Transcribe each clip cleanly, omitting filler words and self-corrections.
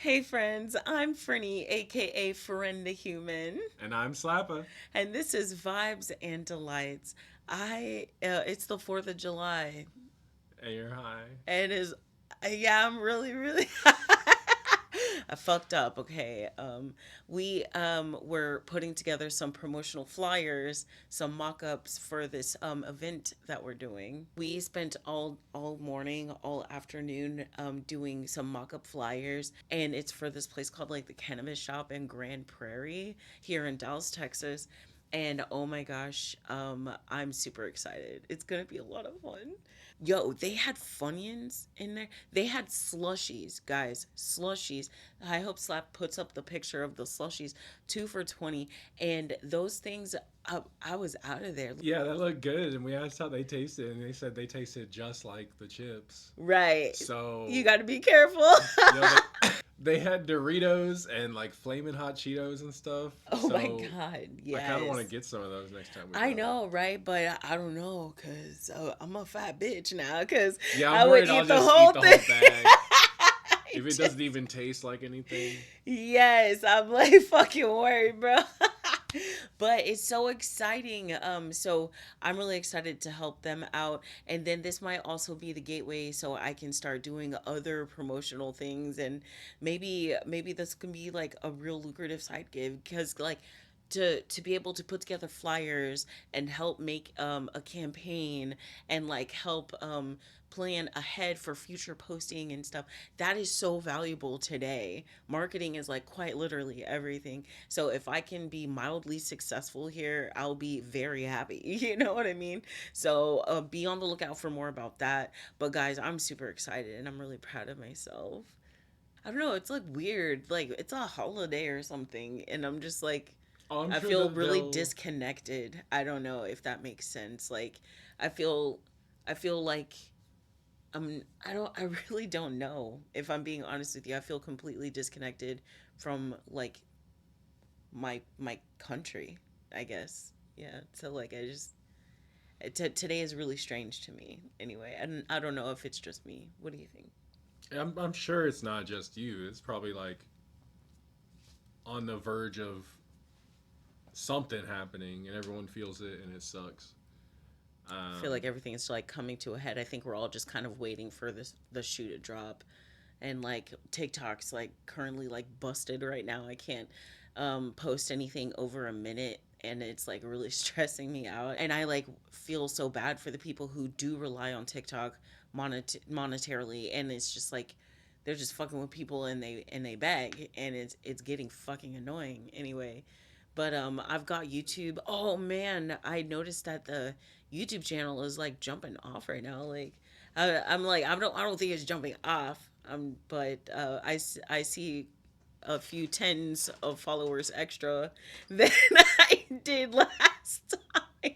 Hey friends, I'm Fernie, aka Friend the Human, And I'm Slapper. and this is Vibes and Delights. It's the 4th of July, And you're high. and yeah, I'm really, I fucked up. Okay, we were putting together some promotional flyers, some mock-ups for this event that we're doing. We spent all morning, all afternoon doing some mock-up flyers, and it's for this place called like the Cannabis Shop in Grand Prairie here in Dallas, Texas. And oh my gosh, I'm super excited. It's gonna be a lot of fun. Yo, they had Funyuns in there. They had slushies, guys. Slushies. I hope Slap puts up the picture of the slushies. 2 for $20. And those things, I was out of there. Yeah, that looked good. And we asked how they tasted, and they said they tasted just like the chips. Right. You So, got to be careful. they they had Doritos and like flaming hot Cheetos and stuff. Oh my So God. I kind of want to Yes. get some of those next time we I go. know, right? But I don't know because I'm a fat bitch now because Yeah, I I'm would worried I'll eat the just eat whole the thing. whole bag I if it just doesn't even taste like anything. Yes, I'm like fucking worried, bro. But it's so exciting. So I'm really excited to help them out. And then this might also be the gateway so I can start doing other promotional things, and maybe this can be like a real lucrative side gig because like to be able to put together flyers and help make a campaign and like help plan ahead for future posting and stuff, that is so valuable today. Marketing is like quite literally everything. So if I can be mildly successful here, I'll be very happy. You know what I mean? So be on the lookout for more about that. But guys, I'm super excited and I'm really proud of myself. I don't know, it's like weird. Like it's a holiday or something and I'm just like Oh, I'm I sure feel that really they'll. disconnected. I don't know if that makes sense. Like I feel I feel like I really don't know if I'm being honest with you. I feel completely disconnected from like my country, I guess. Yeah. So like today is really strange to me anyway. And I don't know if it's just me. What do you think? I'm sure it's not just you. It's probably like on the verge of something happening and everyone feels it and it sucks. I feel like Um, everything is like coming to a head. I think we're all just kind of waiting for the shoe to drop. And like TikTok's like currently like busted right now. I can't post anything over a minute and it's like really stressing me out. And I like feel so bad for the people who do rely on TikTok monetarily, and it's just like they're just fucking with people and they beg, and it's getting fucking annoying anyway. But I've got YouTube. Oh man, I noticed that the YouTube channel is like jumping off right now. Like I'm like I don't think it's jumping off. But I see a few tens of followers extra than I did last time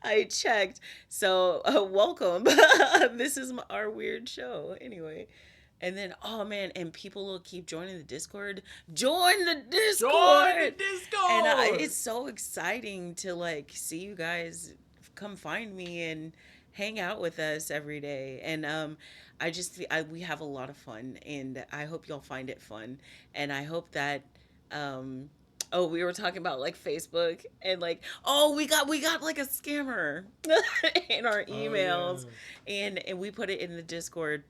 I checked. So welcome. This is our weird show anyway. And then, oh man, and people will keep joining the Discord. Join the Join the Discord! And Discord. it's so exciting to like see you guys come find me and hang out with us every day. And we have a lot of fun, and I hope y'all find it fun. And I hope that um, oh, we were talking about like Facebook and like, oh, we got like a scammer in our Oh emails, yeah. and we put it in the Discord,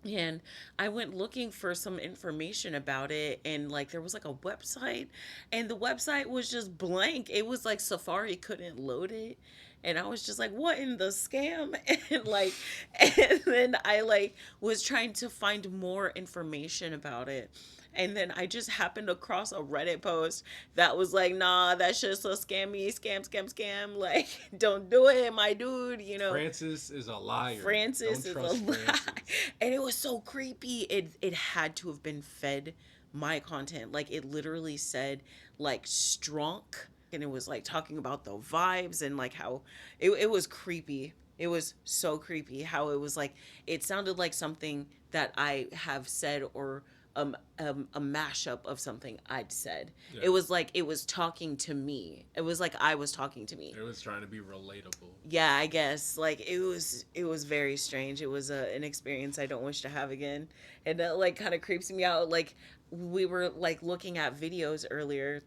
and I went looking for some information about it, and like there was like a website, and the website was just blank. It was like Safari couldn't load it. And I was just like, what in the scam? And like, and then I like was trying to find more information about it. And then I just happened across a Reddit post that was like, nah, that's just a scammy, scam. Like, don't do it, my dude, you know. Francis is a liar. Don't Francis is a trust lie. Francis. And it was so creepy. It had to have been fed my content. Like it literally said like strunk, and it was like talking about the vibes and like how it was creepy. It was so creepy how it was like it sounded like something that I have said or a mashup of something I'd said. Yeah. It was like it was talking to me. It was like I was talking to me. It was trying to be relatable. Yeah, I guess like it was very strange. It was an experience I don't wish to have again, and that like kind of creeps me out. Like we were like looking at videos earlier,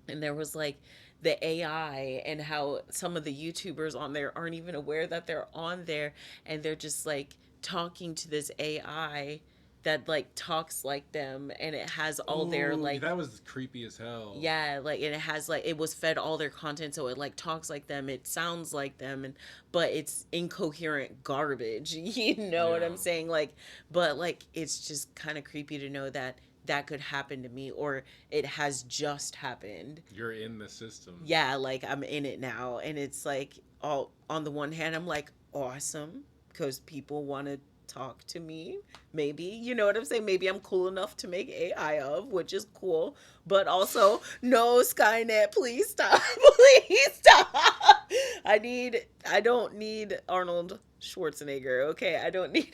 and there was like the AI and how some of the YouTubers on there aren't even aware that they're on there, and they're just like talking to this AI that like talks like them, and it has all their Ooh, like, that was creepy as hell. yeah, like, and it has like, it was fed all their content, so it like talks like them, it sounds like them, and but it's incoherent garbage. You know what Yeah. I'm saying? Like, but like it's just kind of creepy to know that that could happen to me, or it has just happened. You're in the system. Yeah, like I'm in it now, and it's like, all on the one hand I'm like, awesome, because people want to talk to me, maybe, you know what I'm saying, maybe I'm cool enough to make AI of, which is cool, but also no, Skynet, please stop. Please stop. I don't need Arnold Schwarzenegger, okay? I don't need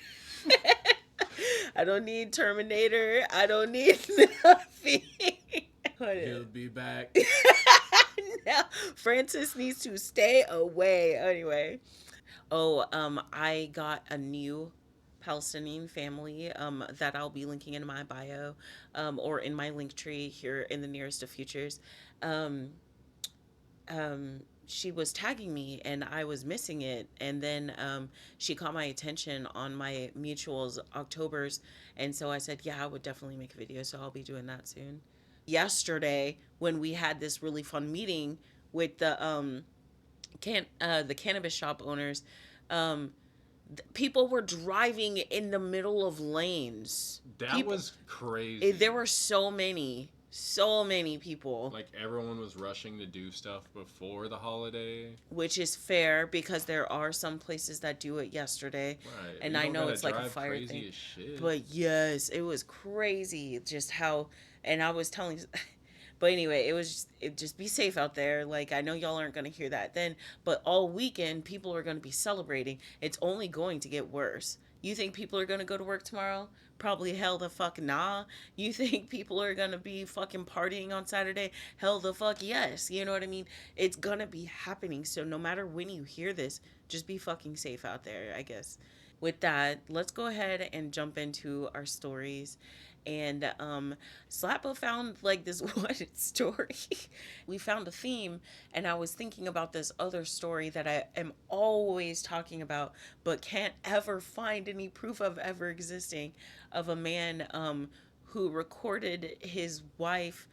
I don't need Terminator, I don't need nothing. He'll be back. No, Francis needs to stay away. Anyway, oh, I got a new Palestinian family that I'll be linking in my bio, or in my link tree here in the nearest of futures. Um, she was tagging me and I was missing it, and then she caught my attention on my mutuals October's, and so I said, yeah, I would definitely make a video, so I'll be doing that soon. Yesterday, when we had this really fun meeting with the cannabis shop owners, um, people were driving in the middle of lanes. That People, was crazy. there were so many people. Like everyone was rushing to do stuff before the holiday. Which is fair because there are some places that do it yesterday. Right. And You I don't know gotta it's like a drive fire crazy thing. as shit. But yes, it was crazy just how, and I was telling, but anyway, it just be safe out there. Like, I know y'all aren't going to hear that then, but all weekend people are going to be celebrating. It's only going to get worse. You think people are going to go to work tomorrow? Probably hell the fuck nah. You think people are going to be fucking partying on Saturday? Hell the fuck yes. You know what I mean? It's going to be happening. So no matter when you hear this, just be fucking safe out there, I guess. With that, let's go ahead and jump into our stories. And Slappa found like this one story. We found a theme, and I was thinking about this other story that I am always talking about, but can't ever find any proof of ever existing, of a man who recorded his wife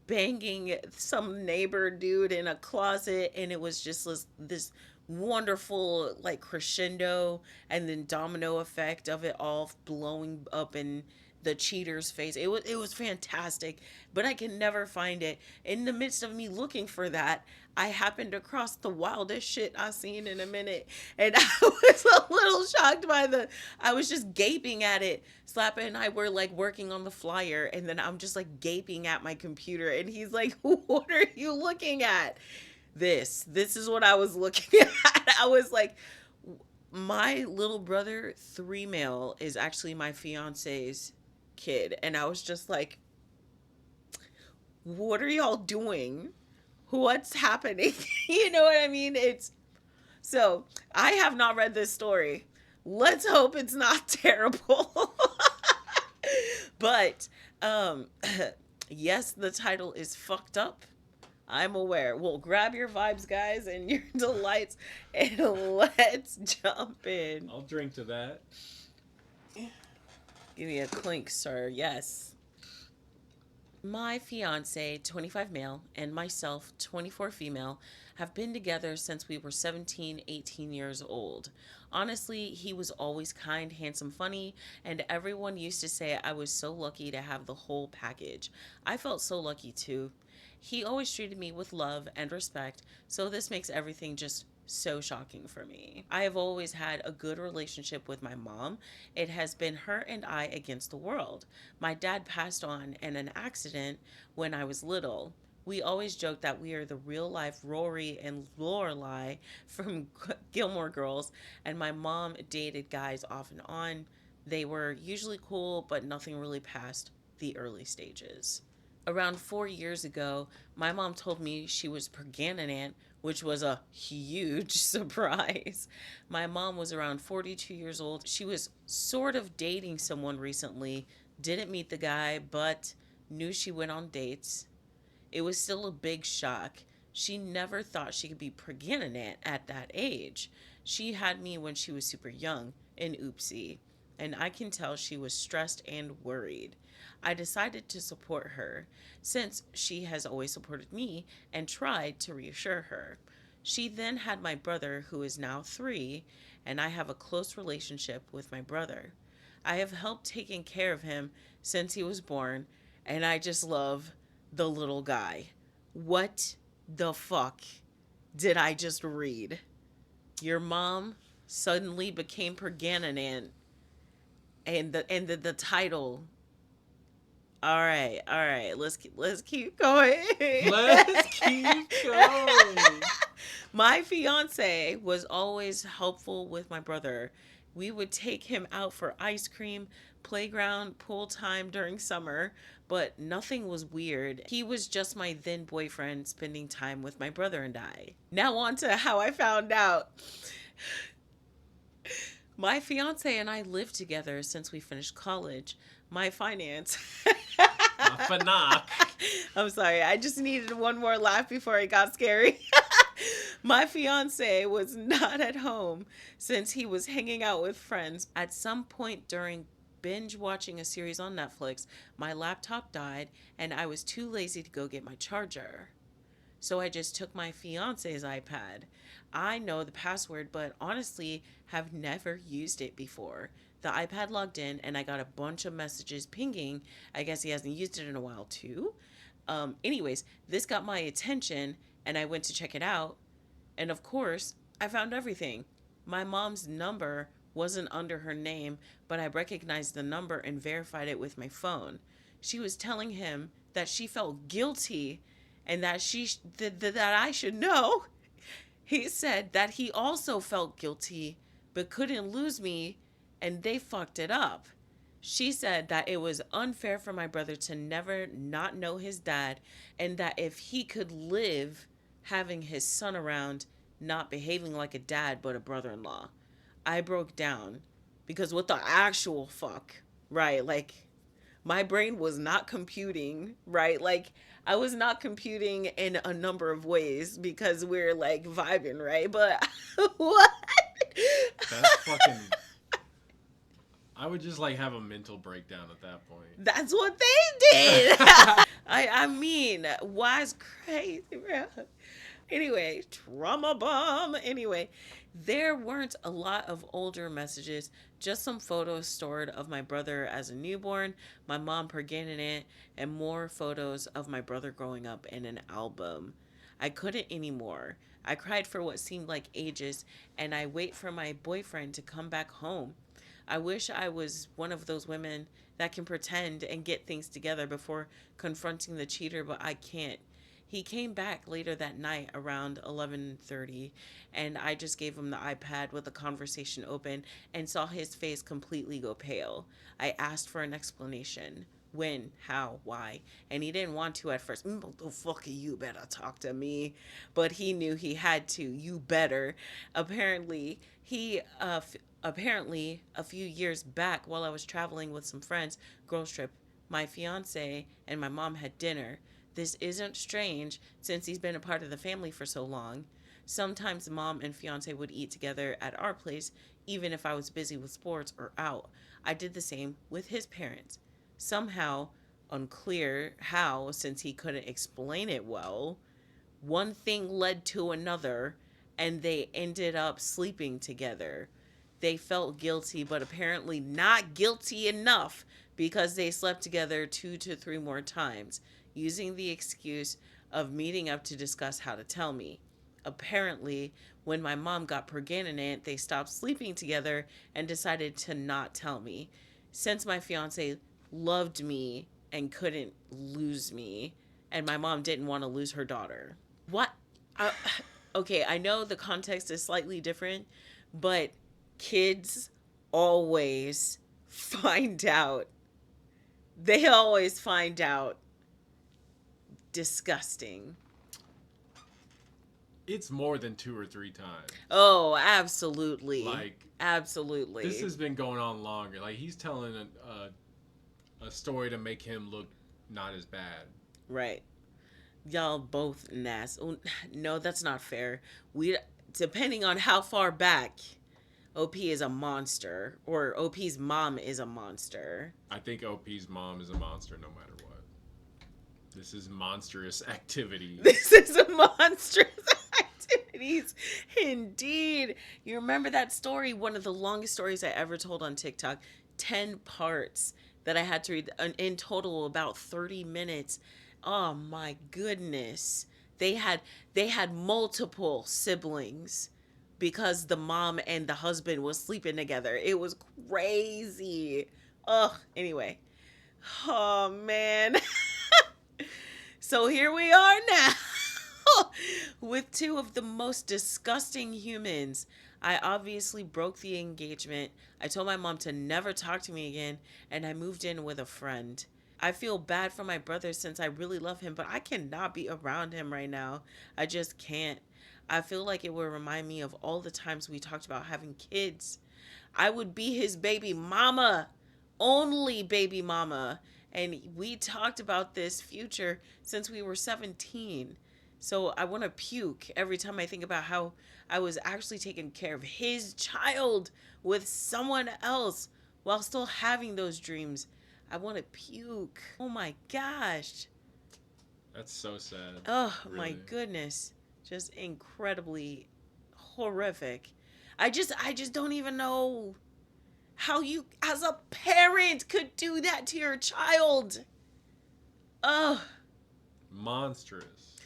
banging some neighbor dude in a closet, and it was just this wonderful like crescendo and then domino effect of it all blowing up in the cheater's face. It was fantastic, but I can never find it. In the midst of me looking for that, I happened across the wildest shit I seen in a minute, and I was a little shocked by the. I was just gaping at it. Slappa and I were like working on the flyer, and then I'm just like gaping at my computer, and he's like, "What are you looking at?" This is what I was looking at. I was like, my little brother, 3 male, is actually my fiance's kid, and I was just like, what are y'all doing? What's happening? You know what I mean? It's so I have not read this story. Let's hope it's not terrible. But yes, the title is fucked up. I'm aware. Well, grab your vibes, guys, and your delights, and let's jump in. I'll drink to that. Give me a clink, sir. Yes. My fiance, 25 male, and myself, 24 female, have been together since we were 17, 18 years old. Honestly, he was always kind, handsome, funny, and everyone used to say I was so lucky to have the whole package. I felt so lucky too. He always treated me with love and respect, so this makes everything just so shocking for me. I have always had a good relationship with my mom. It has been her and I against the world. My dad passed on in an accident when I was little. We always joke that we are the real life Rory and Lorelai from Gilmore Girls, and my mom dated guys off and on, They were usually cool, but nothing really past the early stages. Around 4 years ago, my mom told me she was pregnant, which was a huge surprise. My mom was around 42 years old. She was sort of dating someone recently, didn't meet the guy, but knew she went on dates. It was still a big shock. She never thought she could be pregnant at that age. She had me when she was super young, an oopsie, and I can tell she was stressed and worried. I decided to support her since she has always supported me and tried to reassure her. She then had my brother, who is now 3, and I have a close relationship with my brother. I have helped taking care of him since he was born, and I just love the little guy. What the fuck did I just read? Your mom suddenly became pregnant, and the title. All right. Let's keep going. Let's keep going. My fiance was always helpful with my brother. We would take him out for ice cream, playground, pool time during summer, but nothing was weird. He was just my then boyfriend spending time with my brother and I. Now, on to how I found out. My fiance and I lived together since we finished college. My finance. Fanak. I'm sorry, I just needed one more laugh before it got scary. My fiance was not at home since he was hanging out with friends. At some point during binge watching a series on Netflix, my laptop died and I was too lazy to go get my charger. So I just took my fiance's iPad. I know the password, but honestly have never used it before. The iPad logged in and I got a bunch of messages pinging. I guess he hasn't used it in a while too. Anyways, this got my attention and I went to check it out. And of course, I found everything. My mom's number wasn't under her name, but I recognized the number and verified it with my phone. She was telling him that she felt guilty and that I should know. He said that he also felt guilty but couldn't lose me and they fucked it up. She said that it was unfair for my brother to never not know his dad and that if he could live having his son around, not behaving like a dad but a brother in law. I broke down because what the actual fuck, right? Like, my brain was not computing, right? Like, I was not computing in a number of ways because we're like vibing, right? But what? That's fucking. I would just like have a mental breakdown at that point. That's what they did. I mean, why's crazy, bro? Anyway, trauma bomb. Anyway, there weren't a lot of older messages, just some photos stored of my brother as a newborn, my mom pregnant, and more photos of my brother growing up in an album. I couldn't anymore. I cried for what seemed like ages, and I wait for my boyfriend to come back home. I wish I was one of those women that can pretend and get things together before confronting the cheater, but I can't. He came back later that night around 11:30 and I just gave him the iPad with the conversation open and saw his face completely go pale. I asked for an explanation. When, how, why, and he didn't want to at first. The fuck you better talk to me, but he knew he had to. You better. Apparently, apparently a few years back while I was traveling with some friends, girls trip, my fiance and my mom had dinner. This isn't strange since he's been a part of the family for so long. Sometimes mom and fiance would eat together at our place, even if I was busy with sports or out. I did the same with his parents. Somehow, unclear how, since he couldn't explain it well, one thing led to another, and they ended up sleeping together. They felt guilty, but apparently not guilty enough because they slept together 2 to 3 more times, using the excuse of meeting up to discuss how to tell me. Apparently, when my mom got pregnant, they stopped sleeping together and decided to not tell me. Since my fiance loved me and couldn't lose me, and my mom didn't want to lose her daughter. What? Uh, okay, I know the context is slightly different, but kids always find out. They always find out. Disgusting. It's more than 2 or 3 times. Oh, absolutely. Like, this Absolutely. has been going on longer. Like, he's telling a story to make him look not as bad. Right. Y'all both nasty. No, that's not fair. We, depending on how far back, OP is a monster, or OP's mom is a monster. I think OP's mom is a monster no matter what. This is monstrous activity. This is a monstrous activities. Indeed. You remember that story? One of the longest stories I ever told on TikTok. 10 parts that I had to read. In total, about 30 minutes. Oh my goodness. They had they had multiple siblings because the mom and the husband was sleeping together. It was crazy. Ugh. Anyway. Oh man. So here we are now with two of the most disgusting humans. I obviously broke the engagement. I told my mom to never talk to me again, and I moved in with a friend. I feel bad for my brother since I really love him, but I cannot be around him right now. I just can't. I feel like it would remind me of all the times we talked about having kids. I would be his baby mama, only baby mama. And we talked about this future since we were 17. So I want to puke every time I think about how I was actually taking care of his child with someone else while still having those dreams. I want to puke. Oh my gosh. That's so sad. Oh my Really. goodness. Just incredibly horrific. I just don't even know how you as a parent could do that to your child. Oh, Monstrous.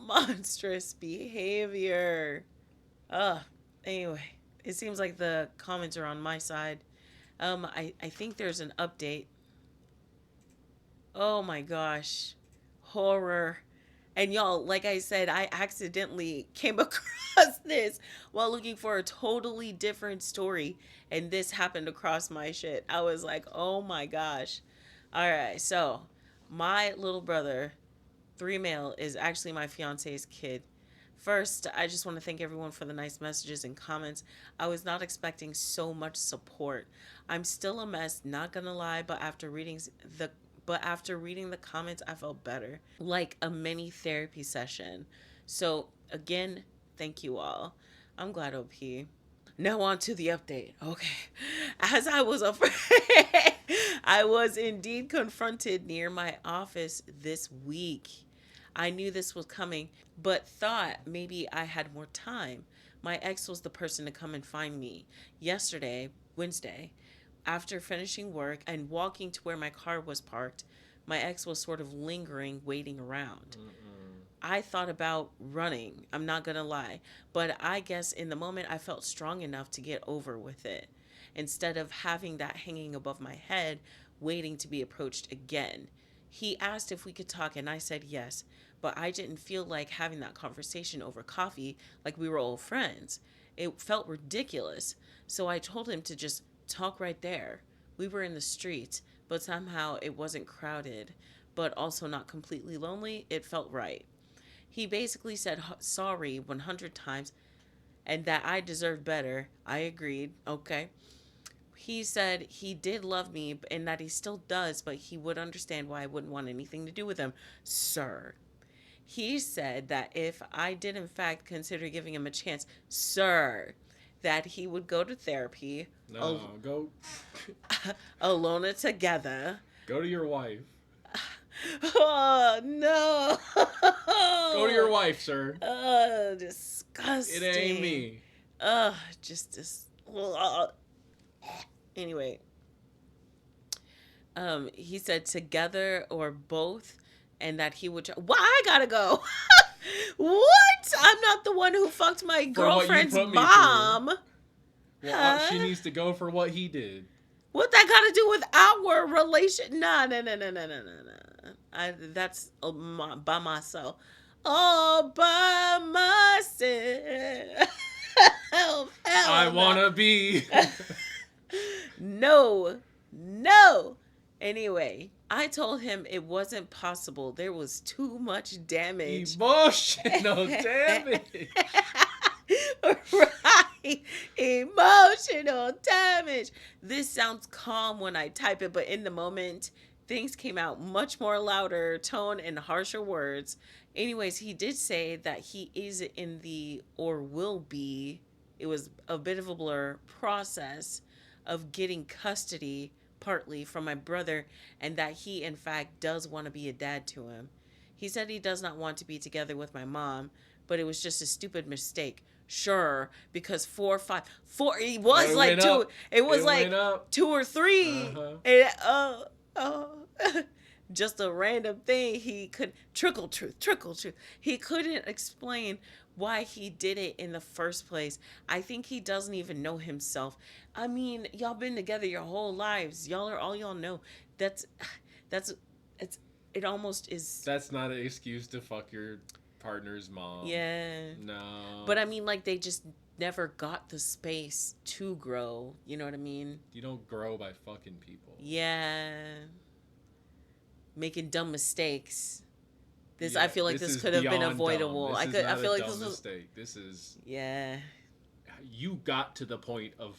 monstrous behavior. Anyway, it seems like the comments are on my side. I think there's an update. Oh my gosh. Horror. And y'all, like I said, I accidentally came across this while looking for a totally different story. And this happened across my shit. I was like, oh my gosh. All right. So, my little brother, 3 male, is actually my fiance's kid. First, I just want to thank everyone for the nice messages and comments. I was not expecting so much support. I'm still a mess, not gonna lie, the after reading the comments, I felt better. Like a mini therapy session. So, again, thank you all. I'm glad, OP. Now on to the update. Okay. As I was afraid, I was indeed confronted near my office this week. I knew this was coming, but thought maybe I had more time. My ex was the person to come and find me. Yesterday, Wednesday, after finishing work and walking to where my car was parked, my ex was sort of lingering, waiting around. I thought about running, I'm not gonna lie, but I guess in the moment I felt strong enough to get over with it instead of having that hanging above my head, waiting to be approached again. He asked if we could talk, and I said yes, but I didn't feel like having that conversation over coffee like we were old friends. It felt ridiculous, so I told him to just talk right there. We were in the streets, but somehow it wasn't crowded, but also not completely lonely. It felt right. He basically said sorry 100 times and that I deserved better. I agreed. Okay. He said he did love me and that he still does, but he would understand why I wouldn't want anything to do with him. Sir. He said that if I did, in fact, consider giving him a chance, sir, that he would go to therapy. No, go. Alone or together. Go to your wife. Oh, no. Go to your wife, sir. Disgusting. It ain't me. Just this. Anyway, he said together or both, and that he would. Why I gotta go? What? I'm not the one who fucked my girlfriend's mom. Well, she needs to go for what he did. What that got to do with our relation? No. That's by myself. All by myself. Hell I no. wanna be. No. No. Anyway, I told him it wasn't possible. There was too much damage. Emotional damage. Right. Emotional damage. This sounds calm when I type it, but in the moment, things came out much more louder tone and harsher words. Anyways, he did say that he is in the or will be, it was a bit of a blur, process of getting custody partly from my brother, and that he in fact does want to be a dad to him. He said he does not want to be together with my mom, but it was just a stupid mistake. Sure, because 4 or 5 4, it was It like went two, up. it was It went like up. 2 or 3. Uh-huh. And, just a random thing. He could trickle truth. He couldn't explain why he did it in the first place. I think he doesn't even know himself. I mean, y'all been together your whole lives. Y'all are all y'all know. That's that's it's it almost is. That's not an excuse to fuck your partner's mom. Yeah. No. But I mean, like, they just never got the space to grow. You know what I mean? You don't grow by fucking people. Yeah. Making dumb mistakes. This, I Yeah, feel like this this is could have been beyond dumb. avoidable. This is I not a feel like dumb this was. mistake. This is Yeah. you got to the point of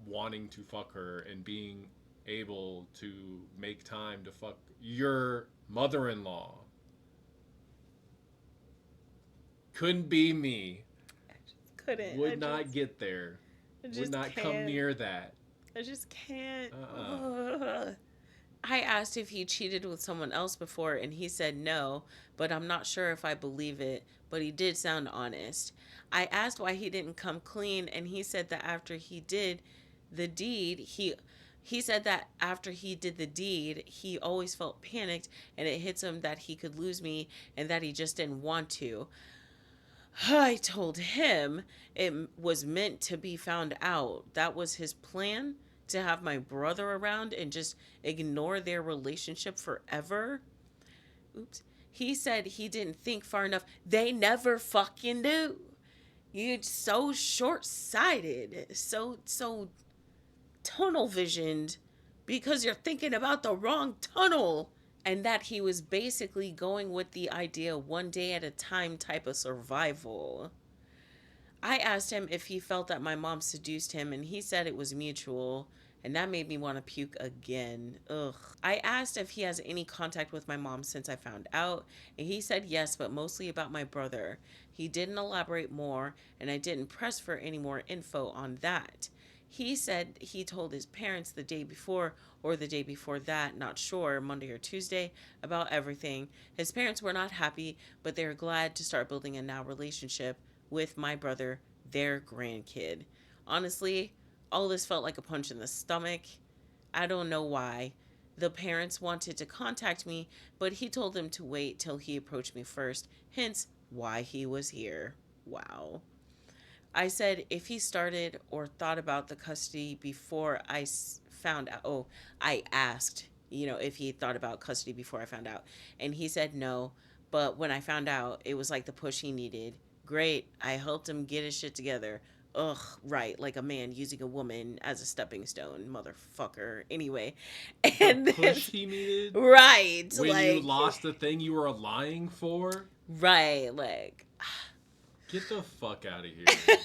wanting to fuck her and being able to make time to fuck your mother-in-law. Couldn't be me. I just couldn't. Would not get there. I Would just not come can't. near that. I just can't. Uh-uh. Ugh. I asked if he cheated with someone else before, and he said no, but I'm not sure if I believe it. But he did sound honest. I asked why he didn't come clean, and he said that after he did the deed, he said that after he did the deed, he always felt panicked, and it hits him that he could lose me, and that he just didn't want to. I told him it was meant to be found out. That was his plan, to have my brother around and just ignore their relationship forever. Oops. He said he didn't think far enough. They never fucking do. You're so short sighted, so tunnel visioned because you're thinking about the wrong tunnel. And that he was basically going with the idea one day at a time type of survival. I asked him if he felt that my mom seduced him, and he said it was mutual, and that made me want to puke again. Ugh. I asked if he has any contact with my mom since I found out, and he said yes, but mostly about my brother. He didn't elaborate more, and I didn't press for any more info on that. He said he told his parents the day before or the day before that, not sure, Monday or Tuesday, about everything. His parents were not happy, but they were glad to start building a now relationship with my brother, their grandkid. Honestly, all this felt like a punch in the stomach. I don't know why. The parents wanted to contact me, but he told them to wait till he approached me first, hence why he was here. Wow. I said if he started or thought about the custody before found out. Oh, I asked, if he thought about custody before I found out. And he said no. But when I found out, it was like the push he needed. Great. I helped him get his shit together. Ugh, right. Like a man using a woman as a stepping stone, motherfucker. Anyway. The And push this, he needed right. when you Like, lost the thing you were lying for. right. Like, Get the fuck out of here.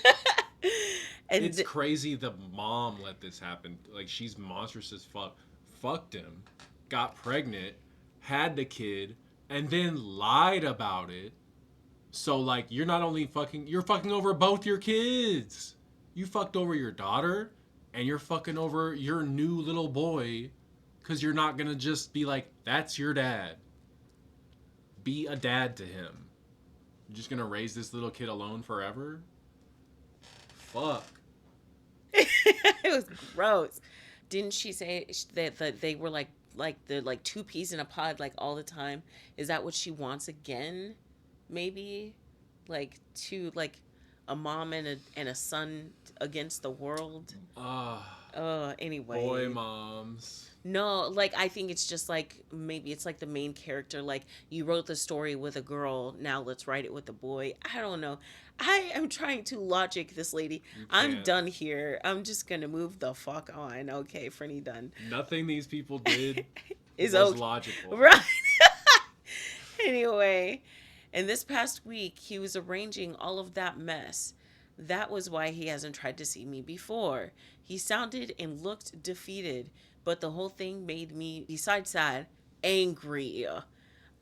and It's crazy the mom let this happen. Like, she's monstrous as fuck. Fucked him, got pregnant, had the kid, and then lied about it. So, like, you're not only fucking, you're fucking over both your kids. You fucked over your daughter, and you're fucking over your new little boy, because you're not gonna just be like, that's your dad. Be a dad to him. You're just gonna raise this little kid alone forever? Fuck. it was gross. Didn't she say that they were like the like two peas in a pod like all the time? Is that what she wants again? Maybe like two like a mom and a son against the world. Uh, Boy Anyway. moms. No, like I think it's just like maybe it's like the main character. Like you wrote the story with a girl, now let's write it with a boy. I don't know. I am trying to logic this lady. You I'm can't. done here. I'm just gonna move the fuck on. Okay, Frenny done. Nothing these people did Is was okay. logical. Right. Anyway, and this past week he was arranging all of that mess. That was why he hasn't tried to see me before. He sounded and looked defeated, but the whole thing made me, besides sad, angry.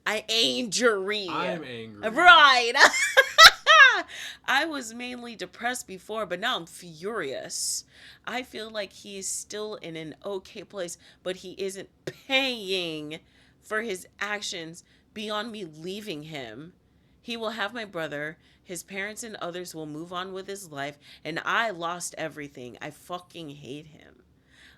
I angry. I'm angry. Right. I was mainly depressed before, but now I'm furious. I feel like he is still in an okay place, but he isn't paying for his actions beyond me leaving him. He will have my brother, his parents and others will move on with his life, and I lost everything. I fucking hate him.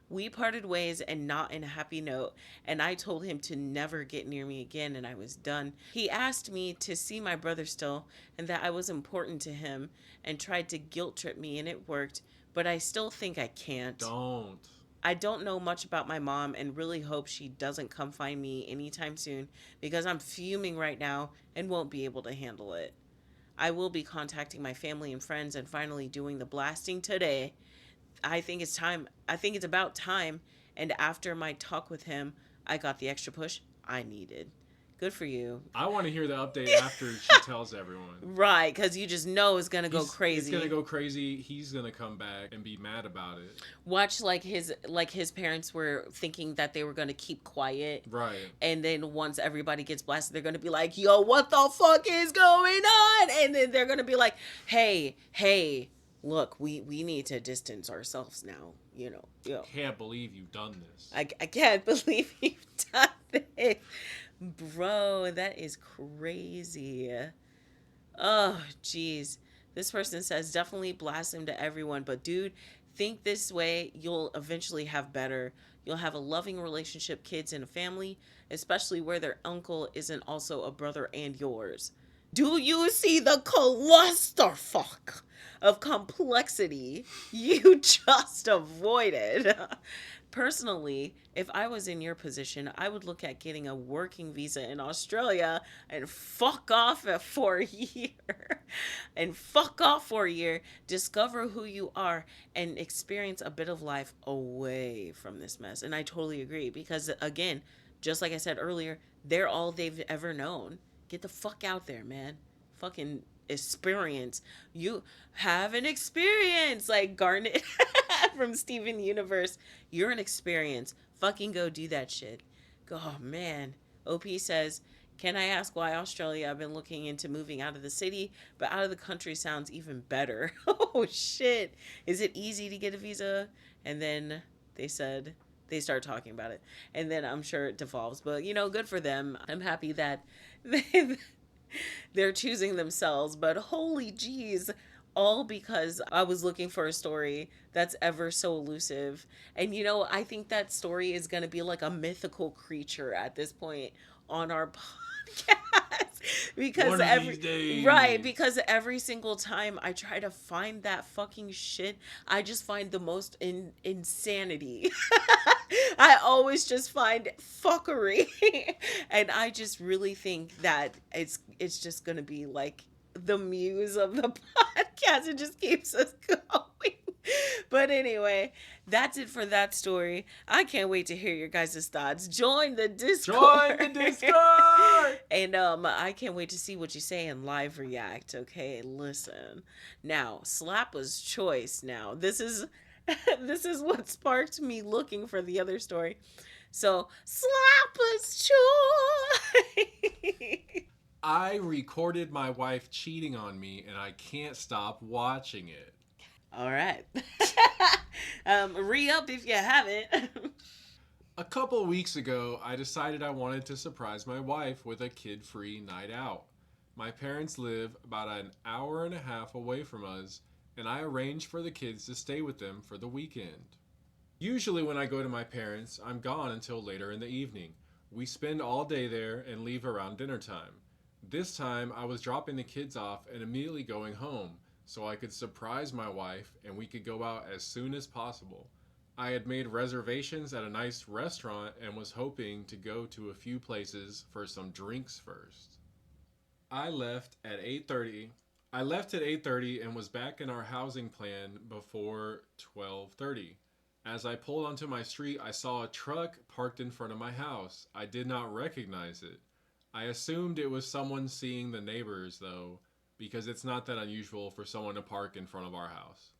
We parted ways and not in a happy note, and I told him to never get near me again, and I was done. He asked me to see my brother still and that I was important to him and tried to guilt trip me, and it worked, but I still think I can't. Don't. I don't know much about my mom and really hope she doesn't come find me anytime soon because I'm fuming right now and won't be able to handle it. I will be contacting my family and friends and finally doing the blasting today. I think it's time. I think it's about time. And after my talk with him, I got the extra push I needed. Good for you. I want to hear the update after she tells everyone. Right, because you just know it's gonna go crazy. It's gonna go crazy. He's gonna come back and be mad about it. Watch like his parents were thinking that they were gonna keep quiet, Right. and then once everybody gets blasted, they're gonna be like, "Yo, what the fuck is going on?" And then they're gonna be like, "Hey, look, we need to distance ourselves now. You know, yo, Can't believe you've done this. I can't believe you've done this, bro. That is crazy." Oh, jeez. This person says definitely blast him to everyone, but dude, think this way, you'll eventually have better. You'll have a loving relationship, kids, and a family, especially where their uncle isn't also a brother and yours. Do you see the clusterfuck of complexity you just avoided? Personally, if I was in your position, I would look at getting a working visa in Australia and fuck off for a year. And fuck off for a year, discover who you are, and experience a bit of life away from this mess. And I totally agree because, again, just like I said earlier, they're all they've ever known. Get the fuck out there, man. Fucking experience. You have an experience, like Garnet from Steven Universe. You're an experience. Fucking go do that shit. Oh man. OP says, can I ask why Australia? I've been looking into moving out of the city, but out of the country sounds even better. Oh shit. Is it easy to get a visa? And then they said they start talking about it. And then I'm sure it devolves. But good for them. I'm happy that they're choosing themselves. But holy jeez, all because I was looking for a story that's ever so elusive. And I think that story is going to be like a mythical creature at this point on our podcast. Because One of these days. right, because every single time I try to find that fucking shit, I just find the most insanity. I always just find fuckery. And I just really think that it's just gonna be like the muse of the podcast. It just keeps us going. But anyway, that's it for that story. I can't wait to hear your guys' thoughts. Join the Discord. Join the Discord. And I can't wait to see what you say and live react. Okay, listen. Now, Slappa's choice. Now, this is what sparked me looking for the other story. So, Slappa's choice. I recorded my wife cheating on me, and I can't stop watching it. All right. Re-up if you haven't. A couple weeks ago, I decided I wanted to surprise my wife with a kid-free night out. My parents live about an hour and a half away from us, and I arranged for the kids to stay with them for the weekend. Usually when I go to my parents', I'm gone until later in the evening. We spend all day there and leave around dinner time. This time, I was dropping the kids off and immediately going home, so I could surprise my wife and we could go out as soon as possible. I had made reservations at a nice restaurant and was hoping to go to a few places for some drinks first. I left at 8:30. I left at 8:30 and was back in our housing plan before 12:30. As I pulled onto my street, I saw a truck parked in front of my house. I did not recognize it. I assumed it was someone seeing the neighbors though, because it's not that unusual for someone to park in front of our house.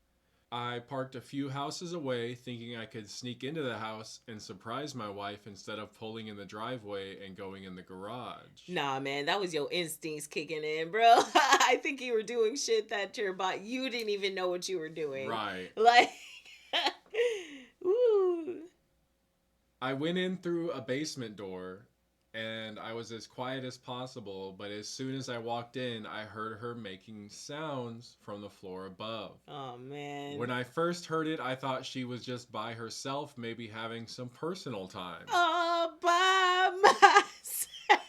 I parked a few houses away, thinking I could sneak into the house and surprise my wife instead of pulling in the driveway and going in the garage. Nah, man, that was your instincts kicking in, bro. I think you were doing shit that your body, you didn't even know what you were doing. Right. Like, ooh. I went in through a basement door and I was as quiet as possible, but as soon as I walked in, I heard her making sounds from the floor above. Oh, man. When I first heard it, I thought she was just by herself, maybe having some personal time. All by myself.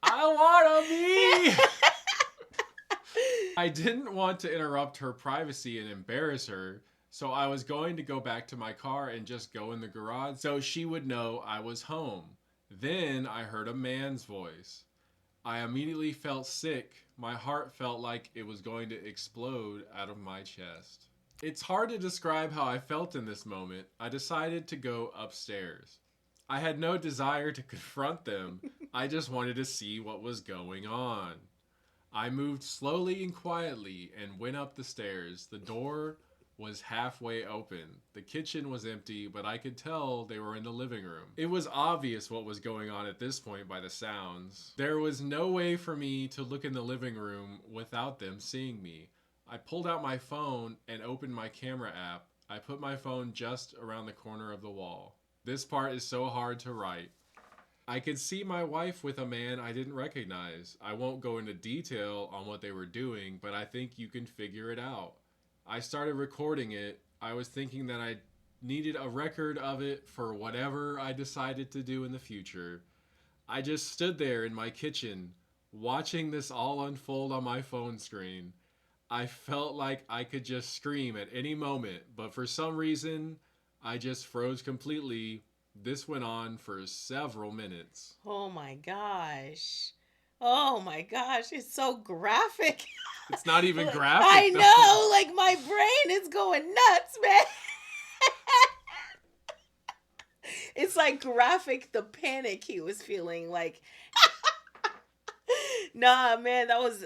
I want to be! I didn't want to interrupt her privacy and embarrass her, so I was going to go back to my car and just go in the garage so she would know I was home. Then I heard a man's voice. I immediately felt sick. My heart felt like it was going to explode out of my chest. It's hard to describe how I felt in this moment. I decided to go upstairs. I had no desire to confront them. I just wanted to see what was going on. I moved slowly and quietly and went up the stairs. The door was halfway open. The kitchen was empty, but I could tell they were in the living room. It was obvious what was going on at this point by the sounds. There was no way for me to look in the living room without them seeing me. I pulled out my phone and opened my camera app. I put my phone just around the corner of the wall. This part is so hard to write. I could see my wife with a man I didn't recognize. I won't go into detail on what they were doing, but I think you can figure it out. I started recording it. I was thinking that I needed a record of it for whatever I decided to do in the future. I just stood there in my kitchen, watching this all unfold on my phone screen. I felt like I could just scream at any moment, but for some reason, I just froze completely. This went on for several minutes. Oh my gosh. Oh my gosh. It's so graphic. It's not even Like, graphic, I though. know. Like, my brain is going nuts, man. It's like graphic, the panic he was feeling. Like, nah, man, that was.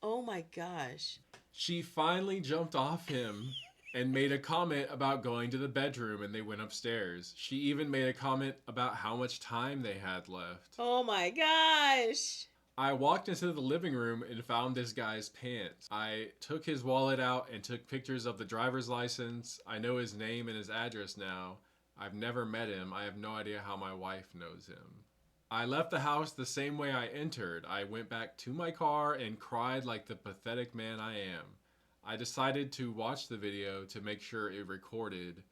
Oh my gosh. She finally jumped off him and made a comment about going to the bedroom, and they went upstairs. She even made a comment about how much time they had left. Oh my gosh. I walked into the living room and found this guy's pants. I took his wallet out and took pictures of the driver's license. I know his name and his address now. I've never met him. I have no idea how my wife knows him. I left the house the same way I entered. I went back to my car and cried like the pathetic man I am. I decided to watch the video to make sure it recorded.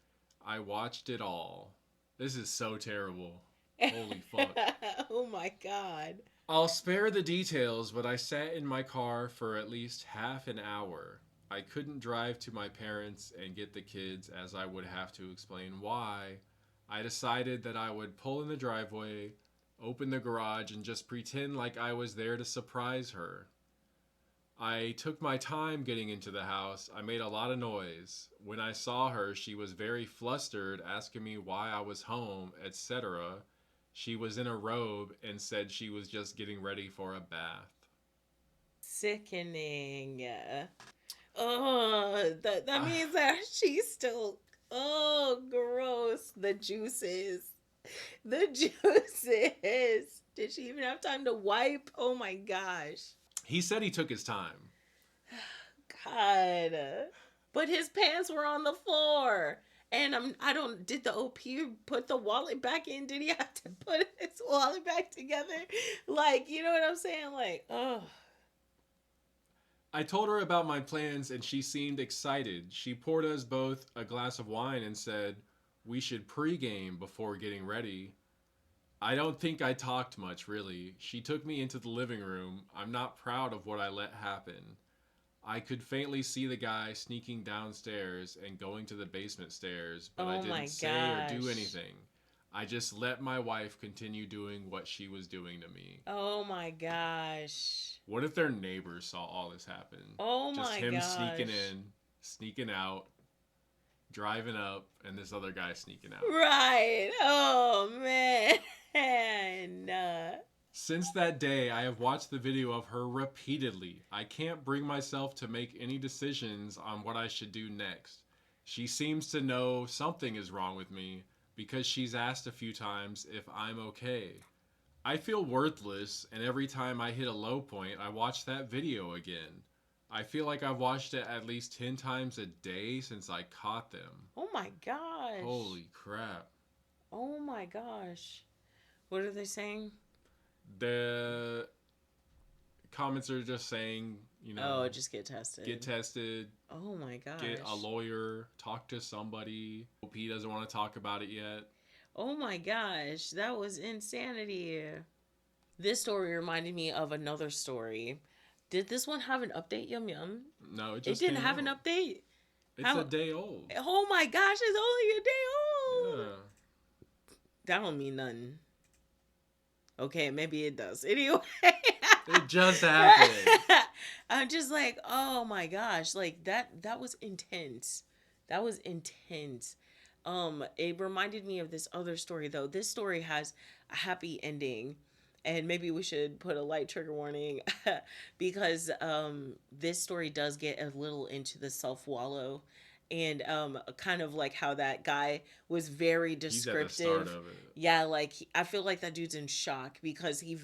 I watched it all. This is so terrible. Holy fuck. Oh my god. I'll spare the details, but I sat in my car for at least half an hour. I couldn't drive to my parents and get the kids as I would have to explain why. I decided that I would pull in the driveway, open the garage, and just pretend like I was there to surprise her. I took my time getting into the house. I made a lot of noise. When I saw her, she was very flustered, asking me why I was home, etc. She was in a robe and said she was just getting ready for a bath. Sickening. Oh, that means that she's still. Oh, gross. The juices. The juices. Did she even have time to wipe? Oh my gosh. He said he took his time. God. But his pants were on the floor. And did the OP put the wallet back in? Did he have to put his wallet back together? Like, you know what I'm saying? Like, oh. I told her about my plans and she seemed excited. She poured us both a glass of wine and said we should pregame before getting ready. I don't think I talked much, really. She took me into the living room. I'm not proud of what I let happen. I could faintly see the guy sneaking downstairs and going to the basement stairs, but I Oh didn't my say or do gosh. anything. I just let my wife continue doing what she was doing to me. Oh my gosh. What if their neighbors saw all this happen? Oh Just my him sneaking gosh. in, sneaking out, driving up, and this other guy sneaking out. Right. Oh man. Since that day, I have watched the video of her repeatedly. I can't bring myself to make any decisions on what I should do next. She seems to know something is wrong with me because she's asked a few times if I'm okay. I feel worthless, and every time I hit a low point, I watch that video again. I feel like I've watched it at least 10 times a day since I caught them. Oh my gosh. Holy crap. Oh my gosh. What are they saying? The comments are just saying, Oh, just get tested. get tested, Oh my get a gosh. lawyer, talk to somebody. OP doesn't want to talk about it yet. Oh my gosh. That was insanity. This story reminded me of another story. Did this one have an update, Yum Yum? No, it It just didn't came have an out. update. It's a How? day old. Oh my gosh, it's only a day old. Yeah. That don't mean nothing. Okay, maybe it does. Anyway, It just happened. I'm just like, oh my gosh, like that was intense. That was intense. It reminded me of this other story though. This story has a happy ending. And maybe we should put a light trigger warning because this story does get a little into the self wallow and kind of like how that guy was very He's at the start descriptive. of it. Yeah, like I feel like that dude's in shock because he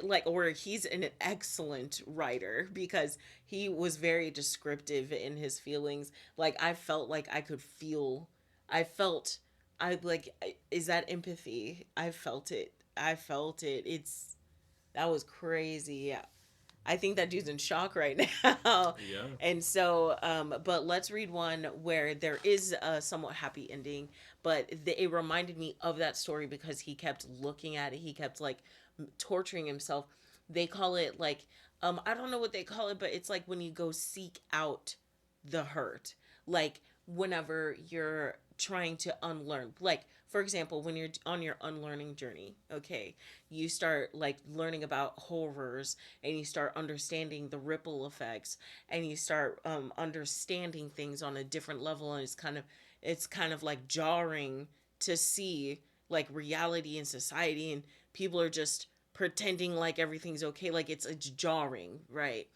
like or he's an excellent writer because he was very descriptive in his feelings. Like I felt like I could feel, I felt, I like, is that empathy? I felt it. I felt it. It's that was crazy. I think that dude's in shock right now. Yeah. And so, but let's read one where there is a somewhat happy ending. But it reminded me of that story because he kept looking at it. He kept like torturing himself. They call it like, I don't know what they call it, but it's like when you go seek out the hurt. Like whenever you're trying to unlearn. Like, for example, when you're on your unlearning journey, okay, you start like learning about horrors and you start understanding the ripple effects and you start understanding things on a different level and it's kind of like jarring to see like reality in society and people are just pretending like everything's okay, like it's jarring, right?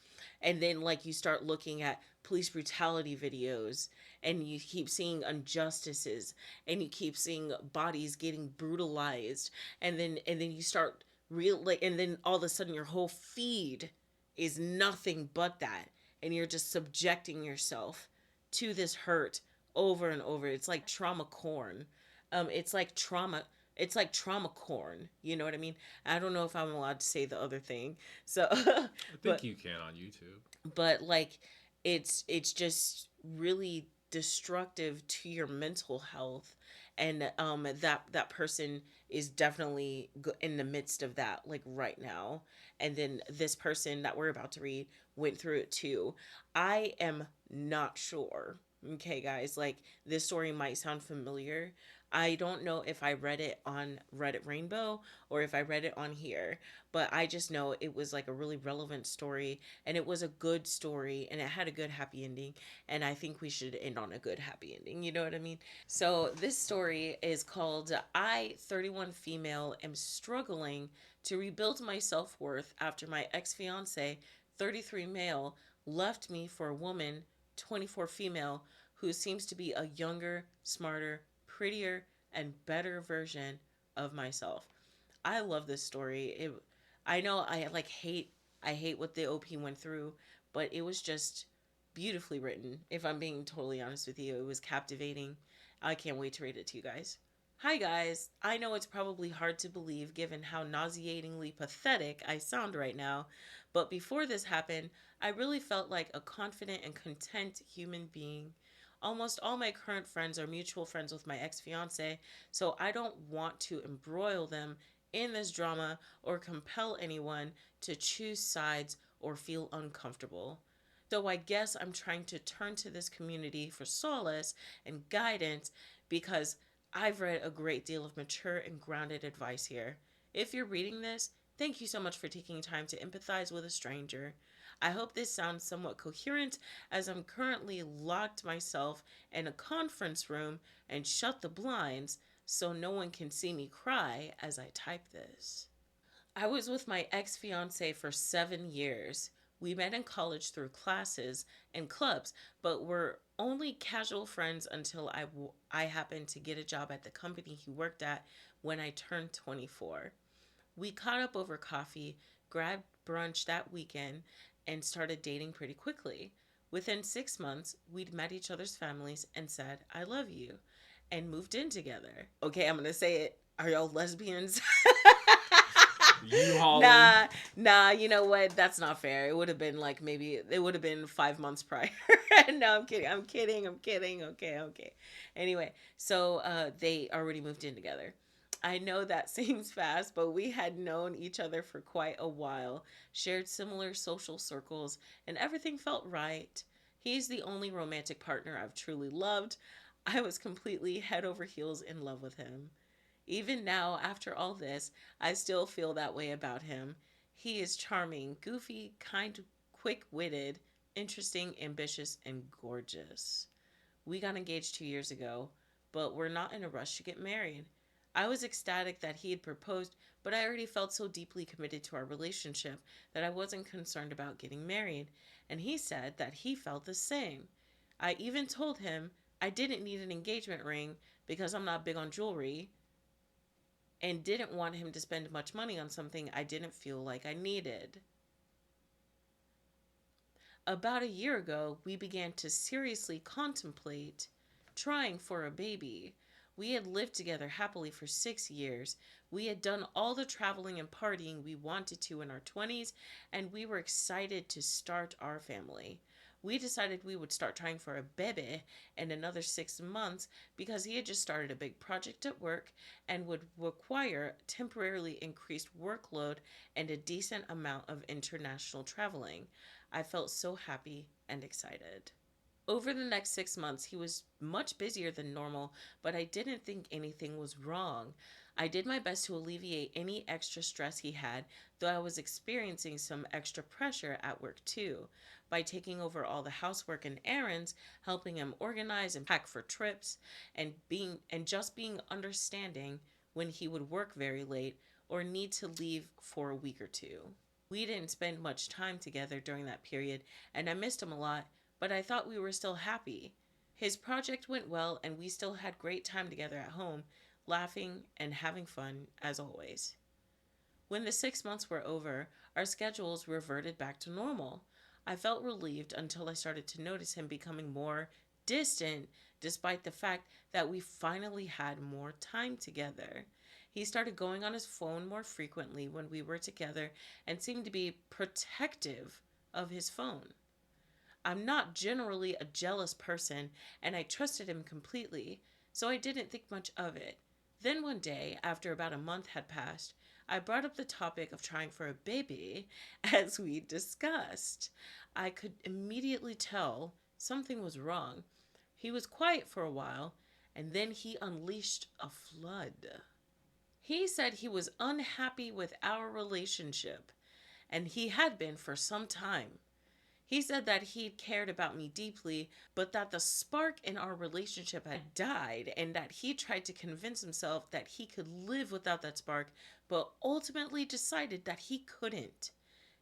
And then like you start looking at police brutality videos and you keep seeing injustices and you keep seeing bodies getting brutalized and then you start real like and then all of a sudden your whole feed is nothing but that and you're just subjecting yourself to this hurt over and over. It's like trauma corn. It's like trauma corn, you know what I mean? I don't know if I'm allowed to say the other thing. So I think but you can on YouTube. like it's just really destructive to your mental health and that person is definitely in the midst of that like right now, and then this person that we're about to read went through it too. I am not sure, okay guys, like this story might sound familiar. I don't know if I read it on Reddit Rainbow or if I read it on here, but I just know it was like a really relevant story and it was a good story and it had a good happy ending, and I think we should end on a good happy ending, you know what I mean? So this story is called I 31 female am struggling to rebuild my self-worth after my ex-fiance 33 male left me for a woman 24 female who seems to be a younger, smarter, prettier, and better version of myself. I love this story. I know I hate what the OP went through, but it was just beautifully written. If I'm being totally honest with you, it was captivating. I can't wait to read it to you guys. Hi guys. I know it's probably hard to believe given how nauseatingly pathetic I sound right now, but before this happened, I really felt like a confident and content human being. Almost all my current friends are mutual friends with my ex fiance, so I don't want to embroil them in this drama or compel anyone to choose sides or feel uncomfortable. Though I guess I'm trying to turn to this community for solace and guidance because I've read a great deal of mature and grounded advice here. If you're reading this, thank you so much for taking time to empathize with a stranger. I hope this sounds somewhat coherent as I'm currently locked myself in a conference room and shut the blinds so no one can see me cry as I type this. I was with my ex fiance for 7 years. We met in college through classes and clubs, but were only casual friends until I happened to get a job at the company he worked at when I turned 24. We caught up over coffee, grabbed brunch that weekend, and started dating pretty quickly. Within 6 months, we'd met each other's families and said, I love you, and moved in together. Okay, I'm gonna say it. Are y'all lesbians? You hauling. Nah, nah, you know what? That's not fair. It would have been like maybe it would have been 5 months prior. No, I'm kidding. I'm kidding. I'm kidding. Okay, okay. Anyway, so they already moved in together. I know that seems fast, but we had known each other for quite a while, shared similar social circles, and everything felt right. He's the only romantic partner I've truly loved. I was completely head over heels in love with him. Even now, after all this, I still feel that way about him. He is charming, goofy, kind, quick witted, interesting, ambitious, and gorgeous. We got engaged 2 years ago, but we're not in a rush to get married. I was ecstatic that he had proposed, but I already felt so deeply committed to our relationship that I wasn't concerned about getting married, and he said that he felt the same. I even told him I didn't need an engagement ring because I'm not big on jewelry and didn't want him to spend much money on something I didn't feel like I needed. About a year ago, we began to seriously contemplate trying for a baby. We had lived together happily for 6 years. We had done all the traveling and partying we wanted to in our 20s, and we were excited to start our family. We decided we would start trying for a baby in another 6 months because he had just started a big project at work and would require temporarily increased workload and a decent amount of international traveling. I felt so happy and excited. Over the next 6 months, he was much busier than normal, but I didn't think anything was wrong. I did my best to alleviate any extra stress he had, though I was experiencing some extra pressure at work too, by taking over all the housework and errands, helping him organize and pack for trips, and just being understanding when he would work very late or need to leave for a week or two. We didn't spend much time together during that period, and I missed him a lot, but I thought we were still happy. His project went well, and we still had great time together at home, laughing and having fun as always. When the 6 months were over, our schedules reverted back to normal. I felt relieved until I started to notice him becoming more distant, despite the fact that we finally had more time together. He started going on his phone more frequently when we were together and seemed to be protective of his phone. I'm not generally a jealous person, and I trusted him completely, so I didn't think much of it. Then one day, after about a month had passed, I brought up the topic of trying for a baby, as we discussed. I could immediately tell something was wrong. He was quiet for a while, and then he unleashed a flood. He said he was unhappy with our relationship, and he had been for some time. He said that he cared about me deeply, but that the spark in our relationship had died, and that he tried to convince himself that he could live without that spark, but ultimately decided that he couldn't.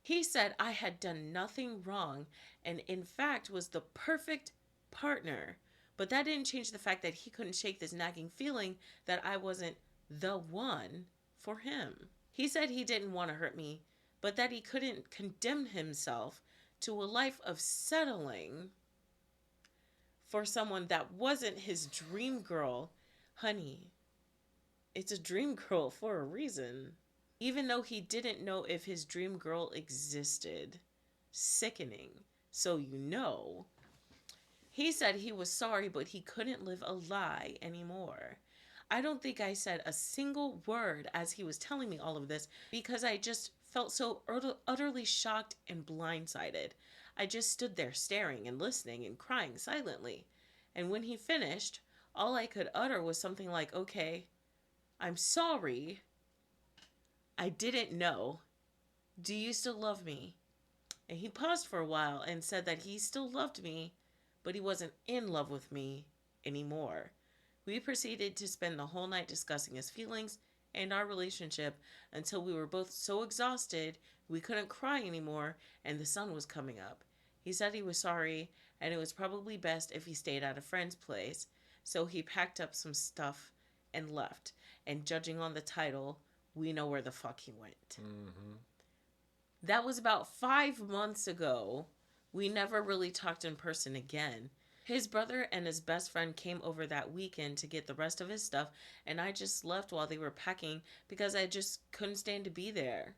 He said I had done nothing wrong and, in fact, was the perfect partner. But that didn't change the fact that he couldn't shake this nagging feeling that I wasn't the one for him. He said he didn't want to hurt me, but that he couldn't condemn himself to a life of settling for someone that wasn't his dream girl. Honey, it's a dream girl for a reason. Even though he didn't know if his dream girl existed. Sickening. So you know. He said he was sorry, but he couldn't live a lie anymore. I don't think I said a single word as he was telling me all of this because I just felt so utterly shocked and blindsided. I just stood there staring and listening and crying silently. And when he finished, all I could utter was something like, "Okay, I'm sorry. I didn't know. Do you still love me?" And he paused for a while and said that he still loved me, but he wasn't in love with me anymore. We proceeded to spend the whole night discussing his feelings and our relationship until we were both so exhausted we couldn't cry anymore and the sun was coming up. He said he was sorry and it was probably best if he stayed at a friend's place, so he packed up some stuff and left. And judging on the title, we know where the fuck he went. Mm-hmm. That was about 5 months ago. We never really talked in person again. His brother and his best friend came over that weekend to get the rest of his stuff, and I just left while they were packing because I just couldn't stand to be there.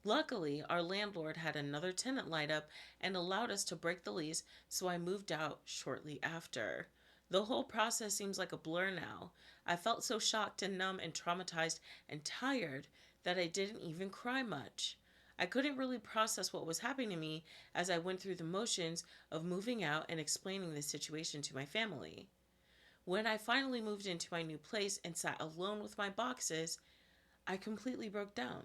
Luckily, our landlord had another tenant lined up and allowed us to break the lease, so I moved out shortly after. The whole process seems like a blur now. I felt so shocked and numb and traumatized and tired that I didn't even cry much. I couldn't really process what was happening to me as I went through the motions of moving out and explaining the situation to my family. When I finally moved into my new place and sat alone with my boxes, I completely broke down.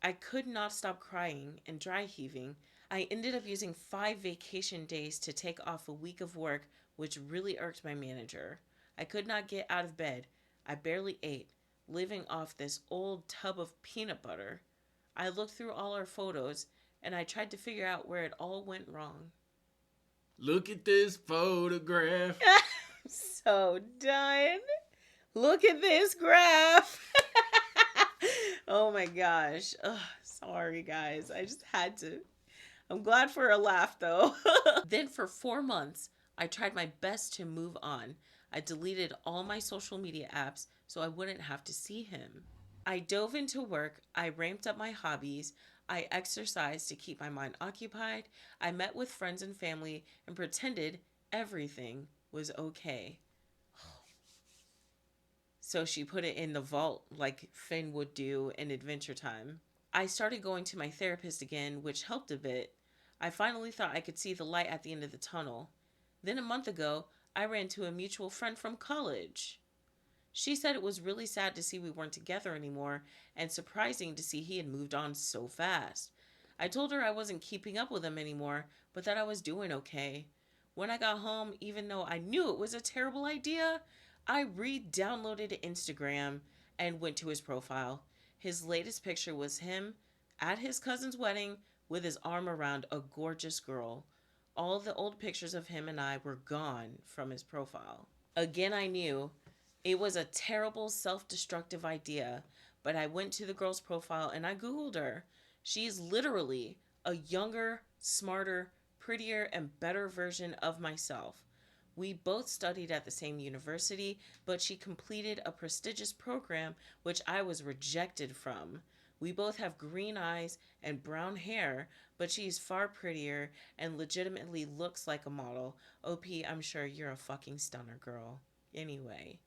I could not stop crying and dry heaving. I ended up using 5 vacation days to take off a week of work, which really irked my manager. I could not get out of bed. I barely ate, living off this old tub of peanut butter. I looked through all our photos and I tried to figure out where it all went wrong. Look at this photograph. I'm so done. Look at this graph. Oh my gosh. Ugh, sorry, guys. I just had to. I'm glad for a laugh, though. Then, for 4 months, I tried my best to move on. I deleted all my social media apps so I wouldn't have to see him. I dove into work. I ramped up my hobbies. I exercised to keep my mind occupied. I met with friends and family and pretended everything was okay. So she put it in the vault like Finn would do in Adventure Time. I started going to my therapist again, which helped a bit. I finally thought I could see the light at the end of the tunnel. Then a month ago, I ran to a mutual friend from college. She said it was really sad to see we weren't together anymore and surprising to see he had moved on so fast. I told her I wasn't keeping up with him anymore, but that I was doing okay. When I got home, even though I knew it was a terrible idea, I re-downloaded Instagram and went to his profile. His latest picture was him at his cousin's wedding with his arm around a gorgeous girl. All the old pictures of him and I were gone from his profile. Again, I knew it was a terrible self destructive idea, but I went to the girl's profile and I Googled her. She's literally a younger, smarter, prettier, and better version of myself. We both studied at the same university, but she completed a prestigious program which I was rejected from. We both have green eyes and brown hair, but she's far prettier and legitimately looks like a model. OP, I'm sure you're a fucking stunner, girl. Anyway,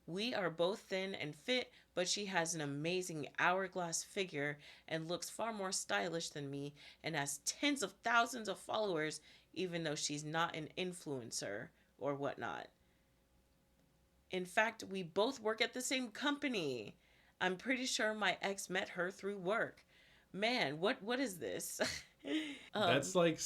we are both thin and fit, but she has an amazing hourglass figure and looks far more stylish than me and has tens of thousands of followers, even though she's not an influencer or whatnot. In fact, we both work at the same company. I'm pretty sure my ex met her through work. Man, what is this? That's like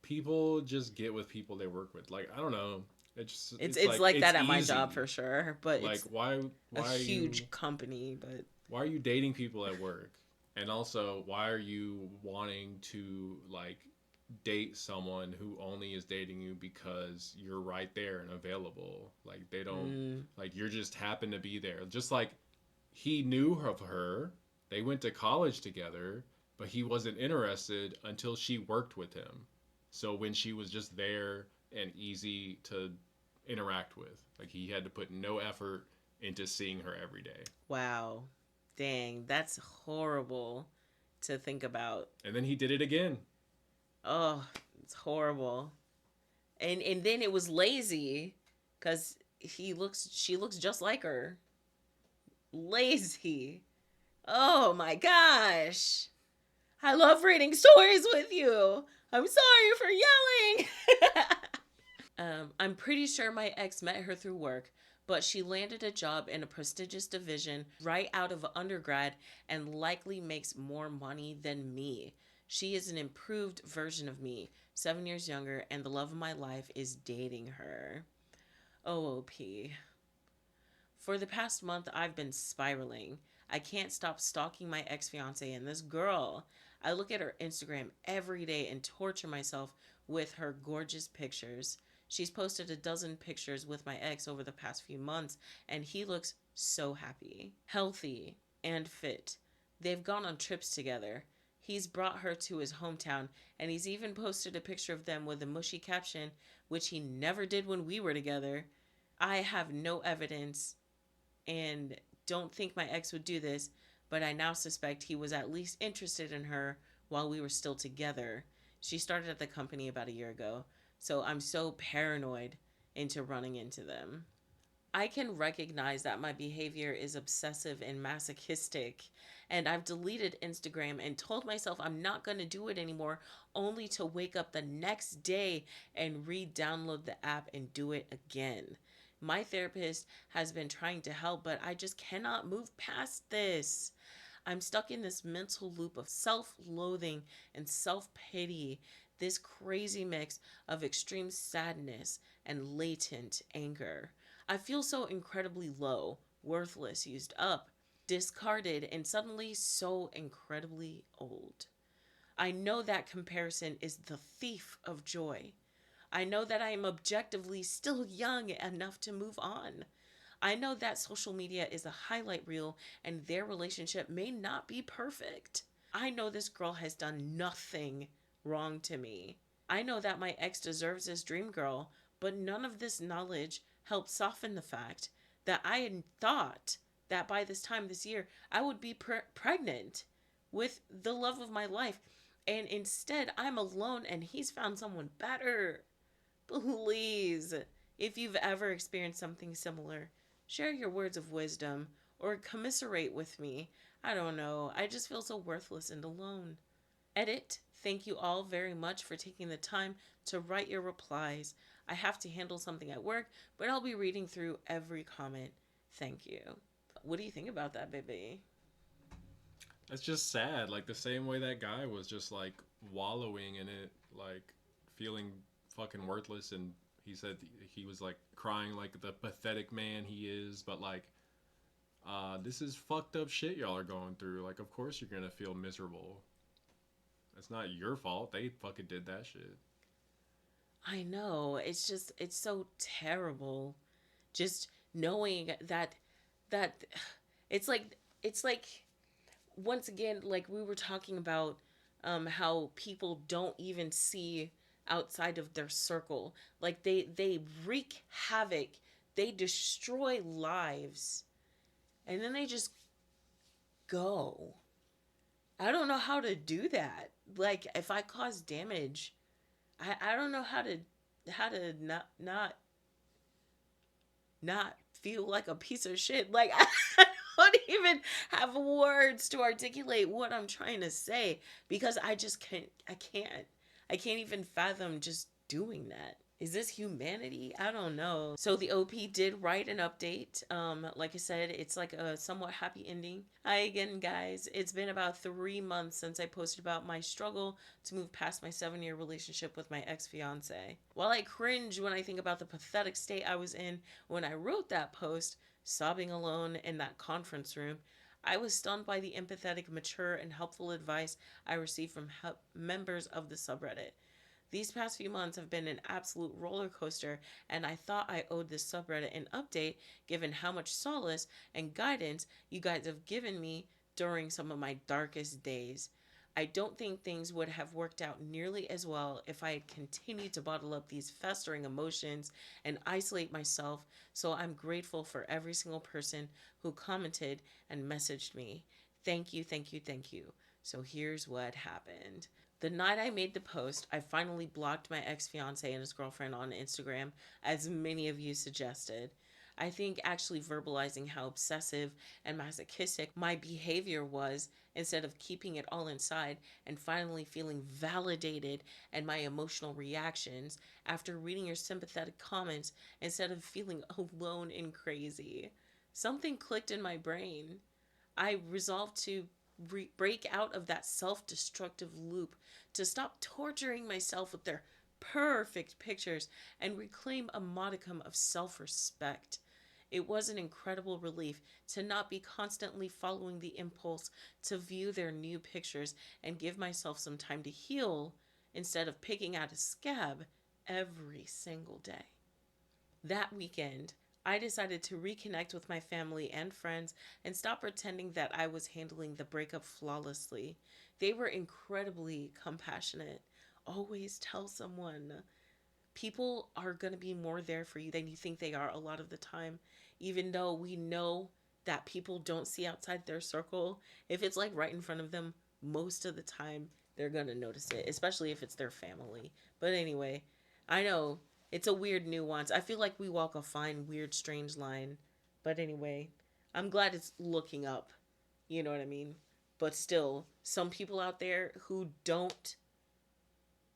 people just get with people they work with. Like I don't know. It's like it's that at my job easy. for sure, but Like it's a why are you huge company, but why are you dating people at work? And also, why are you wanting to like date someone who only is dating you because you're right there and available? Like they don't like you're just happen to be there. Just like he knew of her, they went to college together, but he wasn't interested until she worked with him. So when she was just there and easy to interact with, like he had to put no effort into seeing her every day. wow. Dang, that's horrible to think about. And then he did it again. Oh, it's horrible. And then it was lazy cuz she looks just like her. Lazy. Oh my gosh. I love reading stories with you. I'm sorry for yelling. I'm pretty sure my ex met her through work, but she landed a job in a prestigious division right out of undergrad and likely makes more money than me. She is an improved version of me, 7 years younger, and the love of my life is dating her. OOP. For the past month, I've been spiraling. I can't stop stalking my ex fiance and this girl. I look at her Instagram every day and torture myself with her gorgeous pictures. She's posted a dozen pictures with my ex over the past few months, and he looks so happy, healthy, and fit. They've gone on trips together. He's brought her to his hometown, and he's even posted a picture of them with a mushy caption, which he never did when we were together. I have no evidence and don't think my ex would do this, but I now suspect he was at least interested in her while we were still together. She started at the company about a year ago, so I'm so paranoid into running into them. I can recognize that my behavior is obsessive and masochistic, and I've deleted Instagram and told myself I'm not going to do it anymore, only to wake up the next day and re download the app and do it again. My therapist has been trying to help, but I just cannot move past this. I'm stuck in this mental loop of self loathing and self pity, this crazy mix of extreme sadness and latent anger. I feel so incredibly low, worthless, used up, discarded, and suddenly so incredibly old. I know that comparison is the thief of joy. I know that I am objectively still young enough to move on. I know that social media is a highlight reel and their relationship may not be perfect. I know this girl has done nothing wrong to me. I know that my ex deserves this dream girl, but none of this knowledge helped soften the fact that I had thought that by this time this year I would be pregnant with the love of my life. And instead, I'm alone and he's found someone better. Please, if you've ever experienced something similar, share your words of wisdom or commiserate with me. I don't know. I just feel so worthless and alone. Edit. Thank you all very much for taking the time to write your replies. I have to handle something at work, but I'll be reading through every comment. Thank you. What do you think about that, baby? It's just sad, like the same way that guy was just like wallowing in it, like feeling fucking worthless, and he said he was like crying like the pathetic man he is, but like this is fucked up shit y'all are going through. Like, of course you're gonna feel miserable. It's not your fault. They fucking did that shit. I know. It's so terrible. Just knowing that it's like once again, like we were talking about, how people don't even see outside of their circle. Like they wreak havoc, they destroy lives, and then they just go. I don't know how to do that. Like if I cause damage, I don't know how to not feel like a piece of shit. Like I don't even have words to articulate what I'm trying to say because I just can't even fathom just doing that. Is this humanity? I don't know. So the OP did write an update. Like I said, it's like a somewhat happy ending. Hi again, guys. It's been about 3 months since I posted about my struggle to move past my 7 year relationship with my ex fiance. While I cringe when I think about the pathetic state I was in when I wrote that post, sobbing alone in that conference room, I was stunned by the empathetic, mature, and helpful advice I received from members of the subreddit. These past few months have been an absolute roller coaster, and I thought I owed this subreddit an update given how much solace and guidance you guys have given me during some of my darkest days. I don't think things would have worked out nearly as well if I had continued to bottle up these festering emotions and isolate myself, so I'm grateful for every single person who commented and messaged me. Thank you, thank you, thank you. So here's what happened. The night I made the post, I finally blocked my ex fiance and his girlfriend on Instagram, as many of you suggested. I think actually verbalizing how obsessive and masochistic my behavior was, instead of keeping it all inside, and finally feeling validated and my emotional reactions after reading your sympathetic comments instead of feeling alone and crazy. Something clicked in my brain. I resolved to break out of that self destructive loop, to stop torturing myself with their perfect pictures and reclaim a modicum of self respect. It was an incredible relief to not be constantly following the impulse to view their new pictures and give myself some time to heal instead of picking out a scab every single day. That weekend, I decided to reconnect with my family and friends and stop pretending that I was handling the breakup flawlessly. They were incredibly compassionate. Always tell someone. People are going to be more there for you than you think they are a lot of the time, even though we know that people don't see outside their circle. If it's like right in front of them, most of the time they're going to notice it, especially if it's their family. But anyway, I know it's a weird nuance. I feel like we walk a fine, weird, strange line. But anyway, I'm glad it's looking up. You know what I mean? But still, some people out there who don't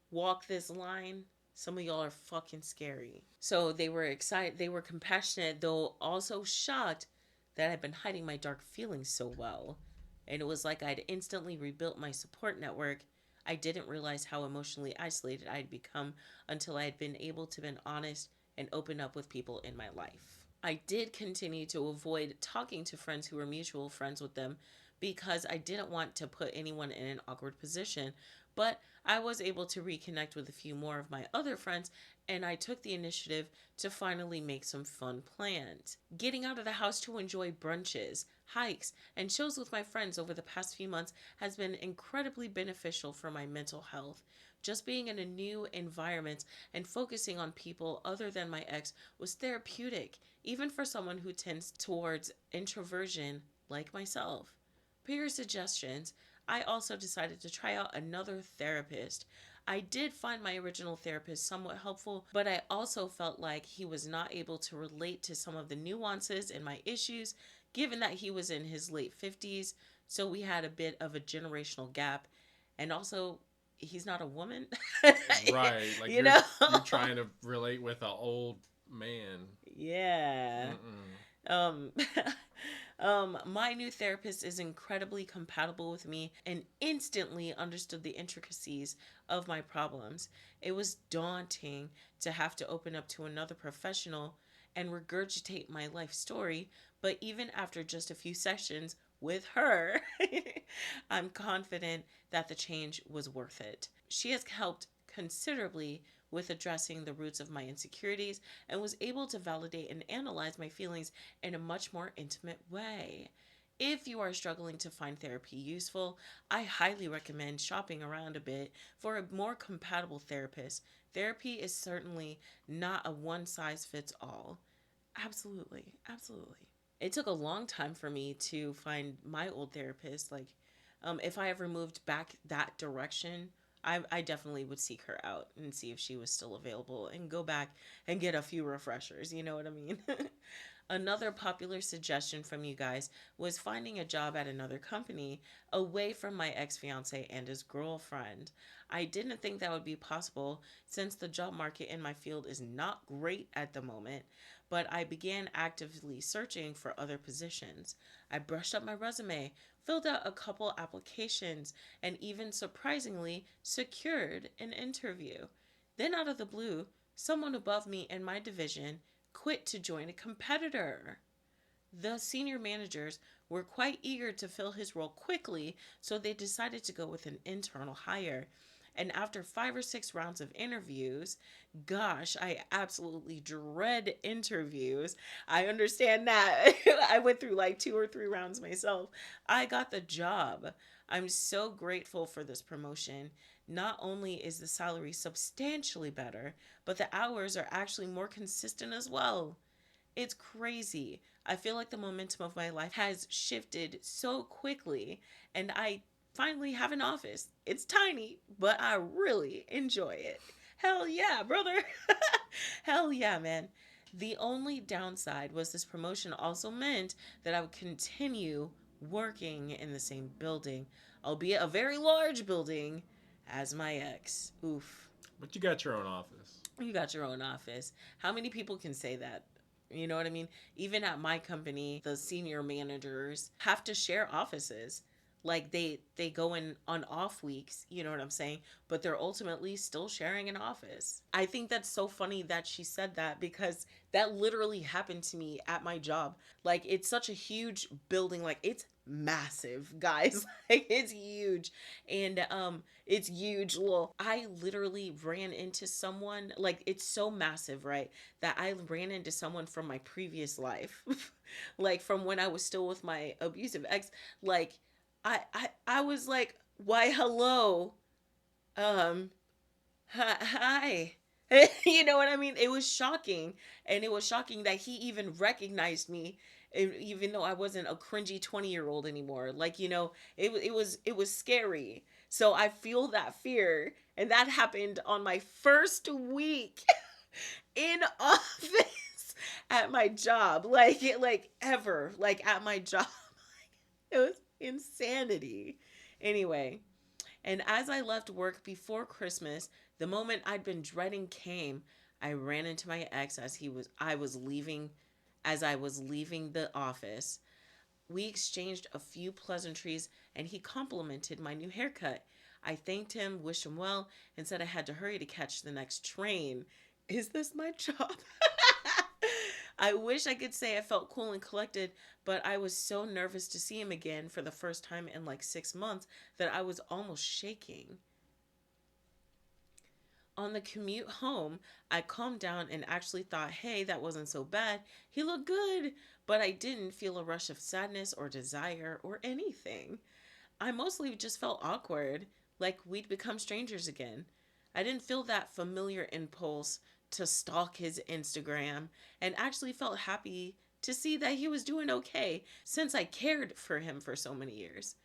walk this line, some of y'all are fucking scary. So they were excited, they were compassionate, though also shocked that I'd been hiding my dark feelings so well. And it was like I'd instantly rebuilt my support network. I didn't realize how emotionally isolated I'd become until I had been able to be honest and open up with people in my life. I did continue to avoid talking to friends who were mutual friends with them because I didn't want to put anyone in an awkward position. But I was able to reconnect with a few more of my other friends, and I took the initiative to finally make some fun plans. Getting out of the house to enjoy brunches, hikes, and shows with my friends over the past few months has been incredibly beneficial for my mental health. Just being in a new environment and focusing on people other than my ex was therapeutic, even for someone who tends towards introversion like myself. Per your suggestions, I also decided to try out another therapist. I did find my original therapist somewhat helpful, but I also felt like he was not able to relate to some of the nuances in my issues, given that he was in his late 50s. So we had a bit of a generational gap. And also, he's not a woman. Right. Like you you're know? you're trying to relate with an old man. Yeah. Mm-mm. Um, my new therapist is incredibly compatible with me and instantly understood the intricacies of my problems. It was daunting to have to open up to another professional and regurgitate my life story, but even after just a few sessions with her, I'm confident that the change was worth it. She has helped considerably with addressing the roots of my insecurities and was able to validate and analyze my feelings in a much more intimate way. If you are struggling to find therapy useful, I highly recommend shopping around a bit for a more compatible therapist. Therapy is certainly not a one size fits all. Absolutely. Absolutely. It took a long time for me to find my old therapist. Like, if I ever moved back that direction, I definitely would seek her out and see if she was still available and go back and get a few refreshers. You know what I mean? Another popular suggestion from you guys was finding a job at another company away from my ex fiance and his girlfriend. I didn't think that would be possible since the job market in my field is not great at the moment, but I began actively searching for other positions. I brushed up my resume, filled out a couple applications, and even surprisingly secured an interview. Then, out of the blue, someone above me in my division quit to join a competitor. The senior managers were quite eager to fill his role quickly, so they decided to go with an internal hire. And after 5 or 6 rounds of interviews, gosh, I absolutely dread interviews. I understand that. I went through like 2 or 3 rounds myself. I got the job. I'm so grateful for this promotion. Not only is the salary substantially better, but the hours are actually more consistent as well. It's crazy. I feel like the momentum of my life has shifted so quickly, and I finally have an office. It's tiny, but I really enjoy it. Hell yeah, brother. Hell yeah, man. The only downside was this promotion also meant that I would continue working in the same building, albeit a very large building, as my ex. Oof. But you got your own office. You got your own office. How many people can say that? You know what I mean? Even at my company, the senior managers have to share offices. Like they go in on off weeks, you know what I'm saying? But they're ultimately still sharing an office. I think that's so funny that she said that because that literally happened to me at my job. Like it's such a huge building, like it's massive, guys. Like it's huge. And it's huge. Well, I literally ran into someone, like it's so massive, right? That I ran into someone from my previous life. Like from when I was still with my abusive ex. Like I was like, why hello? Um hi. You know what I mean? It was shocking. And it was shocking that he even recognized me, even though I wasn't a cringy 20-year-old anymore. Like, you know, it was scary. So I feel that fear. And that happened on my first week in office at my job. Like ever. Like at my job. It was insanity. Anyway, and as I left work before Christmas, the moment I'd been dreading came. I ran into my ex as I was leaving the office. We exchanged a few pleasantries and he complimented my new haircut. I thanked him, wished him well, and said I had to hurry to catch the next train. Is this my job? I wish I could say I felt cool and collected, but I was so nervous to see him again for the first time in like 6 months that I was almost shaking. On the commute home, I calmed down and actually thought, hey, that wasn't so bad. He looked good, but I didn't feel a rush of sadness or desire or anything. I mostly just felt awkward, like we'd become strangers again. I didn't feel that familiar impulse to stalk his Instagram and actually felt happy to see that he was doing okay since I cared for him for so many years.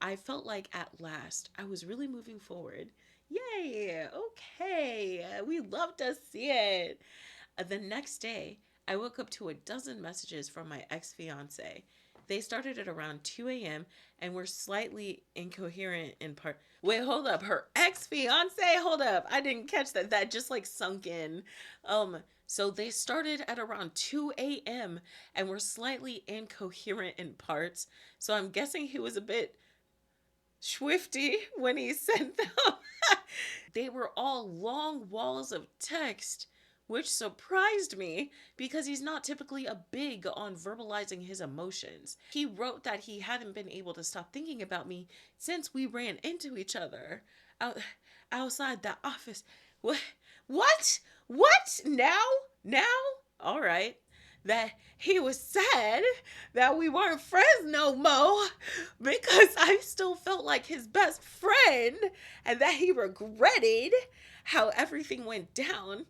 I felt like at last I was really moving forward. Yay! Okay, we love to see it. The next day, I woke up to a dozen messages from my ex fiance. They started at around 2 a.m. and were slightly incoherent in part. Wait, hold up. Her ex fiance? Hold up. I didn't catch that. That just like sunk in. So they started at around 2 a.m. and were slightly incoherent in parts. So I'm guessing he was a bit swifty when he sent them. They were all long walls of text, which surprised me because he's not typically a big on verbalizing his emotions. He wrote that he hadn't been able to stop thinking about me since we ran into each other out, outside the office. What? What? What? Now? Now? All right. That he was sad that we weren't friends no more because I still felt like his best friend and that he regretted how everything went down.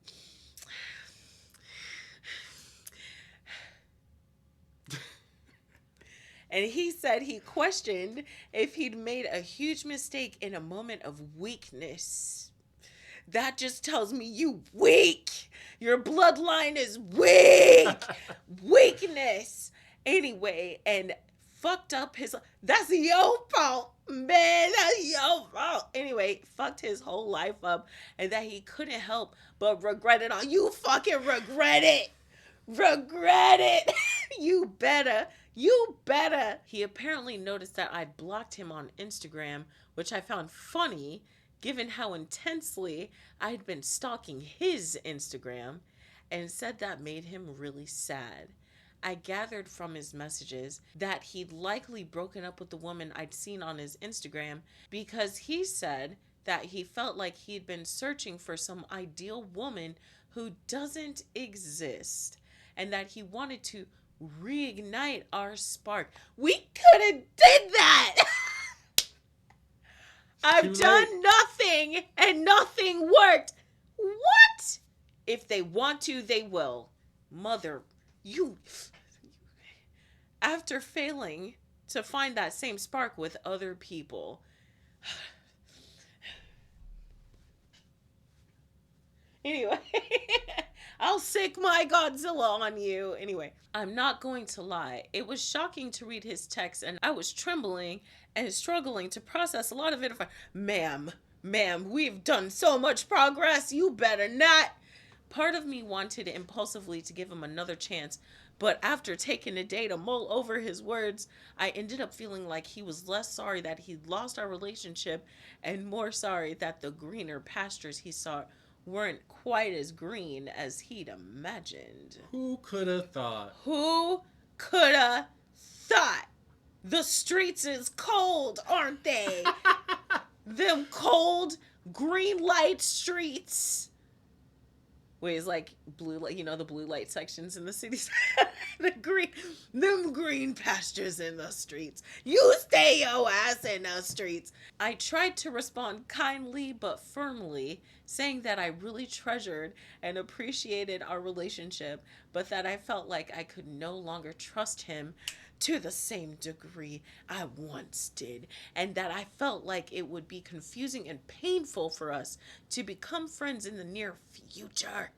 And he said he questioned if he'd made a huge mistake in a moment of weakness. That just tells me you weak. Your bloodline is weak. Weakness. Anyway, and fucked up his. That's your fault, man. That's your fault. Anyway, fucked his whole life up, and that he couldn't help but regret it all. You fucking regret it. Regret it. You better. You better. He apparently noticed that I'd blocked him on Instagram, which I found funny given how intensely I'd been stalking his Instagram, and said that made him really sad. I gathered from his messages that he'd likely broken up with the woman I'd seen on his Instagram because he said that he felt like he'd been searching for some ideal woman who doesn't exist and that he wanted to reignite our spark. We could have did that. I've done nothing and nothing worked. What? If they want to, they will. Mother, you. After failing to find that same spark with other people. Anyway, I'll sick my Godzilla on you. Anyway, I'm not going to lie. It was shocking to read his text, and I was trembling and struggling to process a lot of it. Ma'am, we've done so much progress. You better not. Part of me wanted impulsively to give him another chance, but after taking a day to mull over his words, I ended up feeling like he was less sorry that he'd lost our relationship and more sorry that the greener pastures he sought weren't quite as green as he'd imagined. Who could have thought? Who coulda thought? The streets is cold, aren't they? Them cold green light streets. Wait, it's like blue light, the blue light sections in the cities. Them green pastures in the streets. You stay your ass in the streets. I tried to respond kindly but firmly, saying that I really treasured and appreciated our relationship, but that I felt like I could no longer trust him to the same degree I once did, and that I felt like it would be confusing and painful for us to become friends in the near future.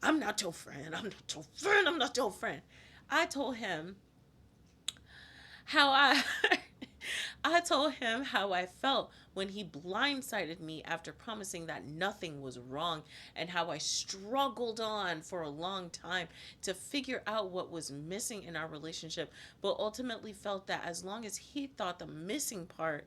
I'm not your friend. I'm not your friend. I'm not your friend. I told him how I I told him how I felt when he blindsided me after promising that nothing was wrong, and how I struggled on for a long time to figure out what was missing in our relationship, but ultimately felt that as long as he thought the missing part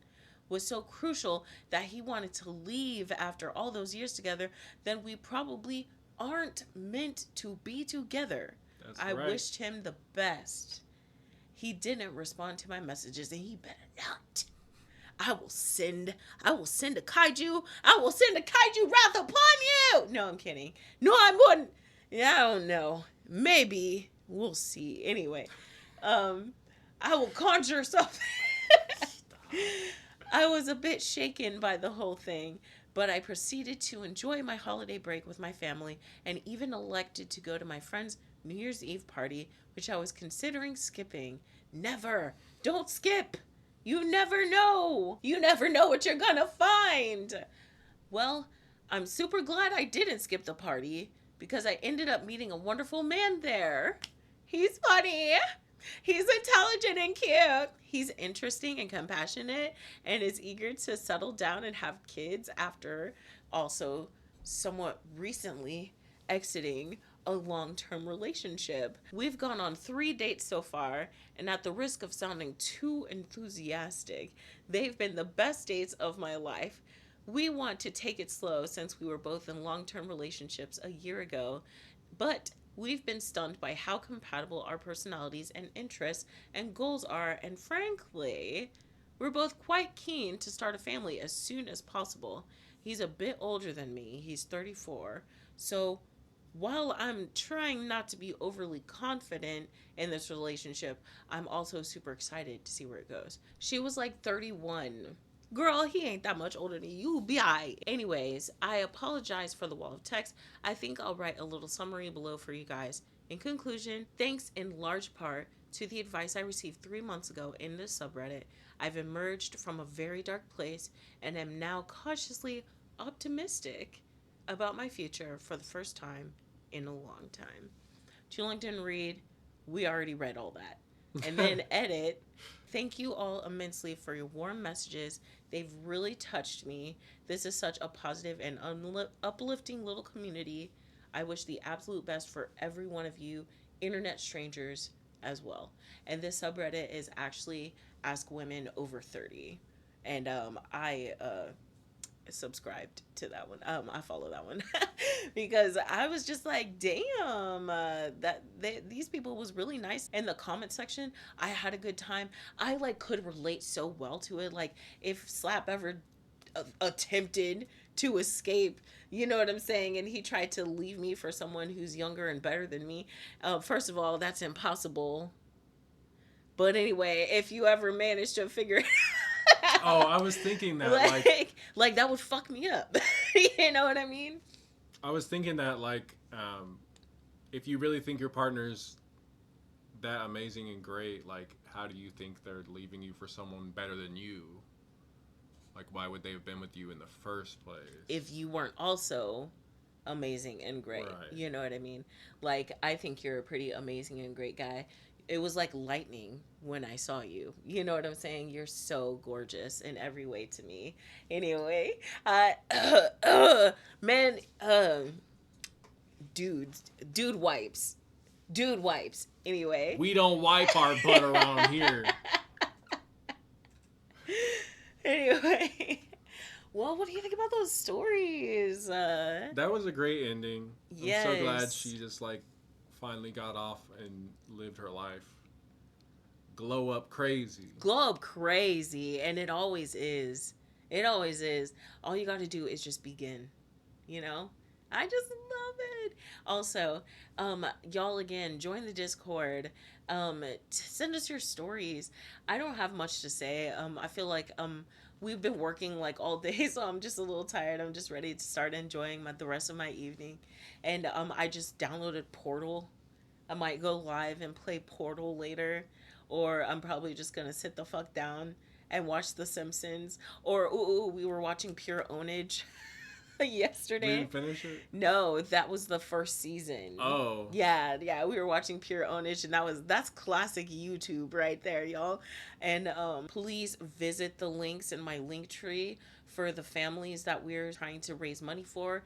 was so crucial that he wanted to leave after all those years together, then we probably aren't meant to be together. That's I right. wished him the best. He didn't respond to my messages, and he better not. I will send a kaiju. I will send a kaiju wrath upon you. No, I'm kidding. No, I wouldn't. Yeah, I don't know. Maybe. We'll see. Anyway, I will conjure something. I was a bit shaken by the whole thing, but I proceeded to enjoy my holiday break with my family and even elected to go to my friend's New Year's Eve party, which I was considering skipping. Never. Don't skip. You never know. You never know what you're gonna find. Well, I'm super glad I didn't skip the party because I ended up meeting a wonderful man there. He's funny. He's intelligent and cute. He's interesting and compassionate and is eager to settle down and have kids after also somewhat recently exiting a long term relationship. We've gone on 3 dates so far, and at the risk of sounding too enthusiastic, they've been the best dates of my life. We want to take it slow since we were both in long term relationships a year ago, but we've been stunned by how compatible our personalities and interests and goals are, and frankly, we're both quite keen to start a family as soon as possible. He's a bit older than me, he's 34, so while I'm trying not to be overly confident in this relationship, I'm also super excited to see where it goes. She was like 31. Girl, he ain't that much older than you. Be I. Anyways, I apologize for the wall of text. I think I'll write a little summary below for you guys. In conclusion, thanks in large part to the advice I received 3 months ago in this subreddit, I've emerged from a very dark place and am now cautiously optimistic about my future for the first time in a long time. To LinkedIn read, we already read all that. And then edit, thank you all immensely for your warm messages. They've really touched me. This is such a positive and uplifting little community. I wish the absolute best for every one of you, internet strangers as well. And this subreddit is actually Ask Women Over 30. And I subscribed to that one. I follow that one because I was just like, damn, these people was really nice in the comment section. I had a good time. I like could relate so well to it. Like if Slap ever attempted to escape, you know what I'm saying, and he tried to leave me for someone who's younger and better than me. First of all, that's impossible. But anyway, if you ever manage to figure it Oh, I was thinking that like that would fuck me up. You know what I mean? I was thinking that if you really think your partner's that amazing and great, like how do you think they're leaving you for someone better than you? Like why would they have been with you in the first place? If you weren't also amazing and great. Right. You know what I mean? Like, I think you're a pretty amazing and great guy. It was like lightning when I saw you. You know what I'm saying? You're so gorgeous in every way to me. Anyway, man, dudes, dude wipes, dude wipes. Anyway, We don't wipe our butt around here. anyway. Well, what do you think about those stories? That was a great ending. I'm so glad Yes. she just like finally got off and lived her life. Glow up crazy. Glow up crazy, and it always is. It always is. All you got to do is just begin. You know, I just love it. Also, y'all, again, join the Discord. Send us your stories. I don't have much to say. I feel like we've been working like all day, so I'm just a little tired. I'm just ready to start enjoying the rest of my evening. And I just downloaded Portal. I might go live and play Portal later, or I'm probably just gonna sit the fuck down and watch The Simpsons. Or we were watching Pure Ownage We yesterday. didn't finish it? No, that was the first season. Oh. Yeah, we were watching Pure Ownage, and that's classic YouTube right there, y'all. And please visit the links in my link tree for the families that we're trying to raise money for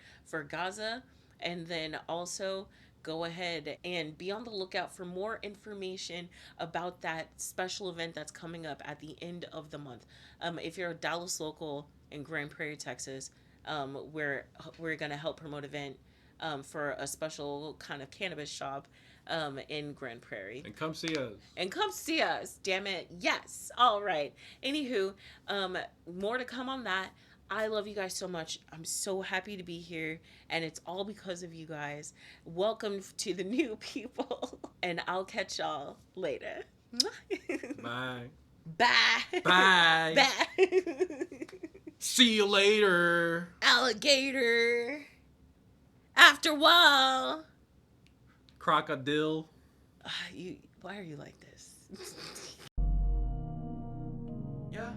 Gaza. And then also go ahead and be on the lookout for more information about that special event that's coming up at the end of the month. If you're a Dallas local in Grand Prairie, Texas, we're gonna help promote event for a special kind of cannabis shop in Grand Prairie. And come see us. And come see us, damn it. Yes. All right. Anywho, more to come on that. I love you guys so much. I'm so happy to be here, and it's all because of you guys. Welcome to the new people, and I'll catch y'all later. Bye. Bye. Bye. Bye. See you later. Alligator. After a while. Crocodile. Why are you like this? Yeah.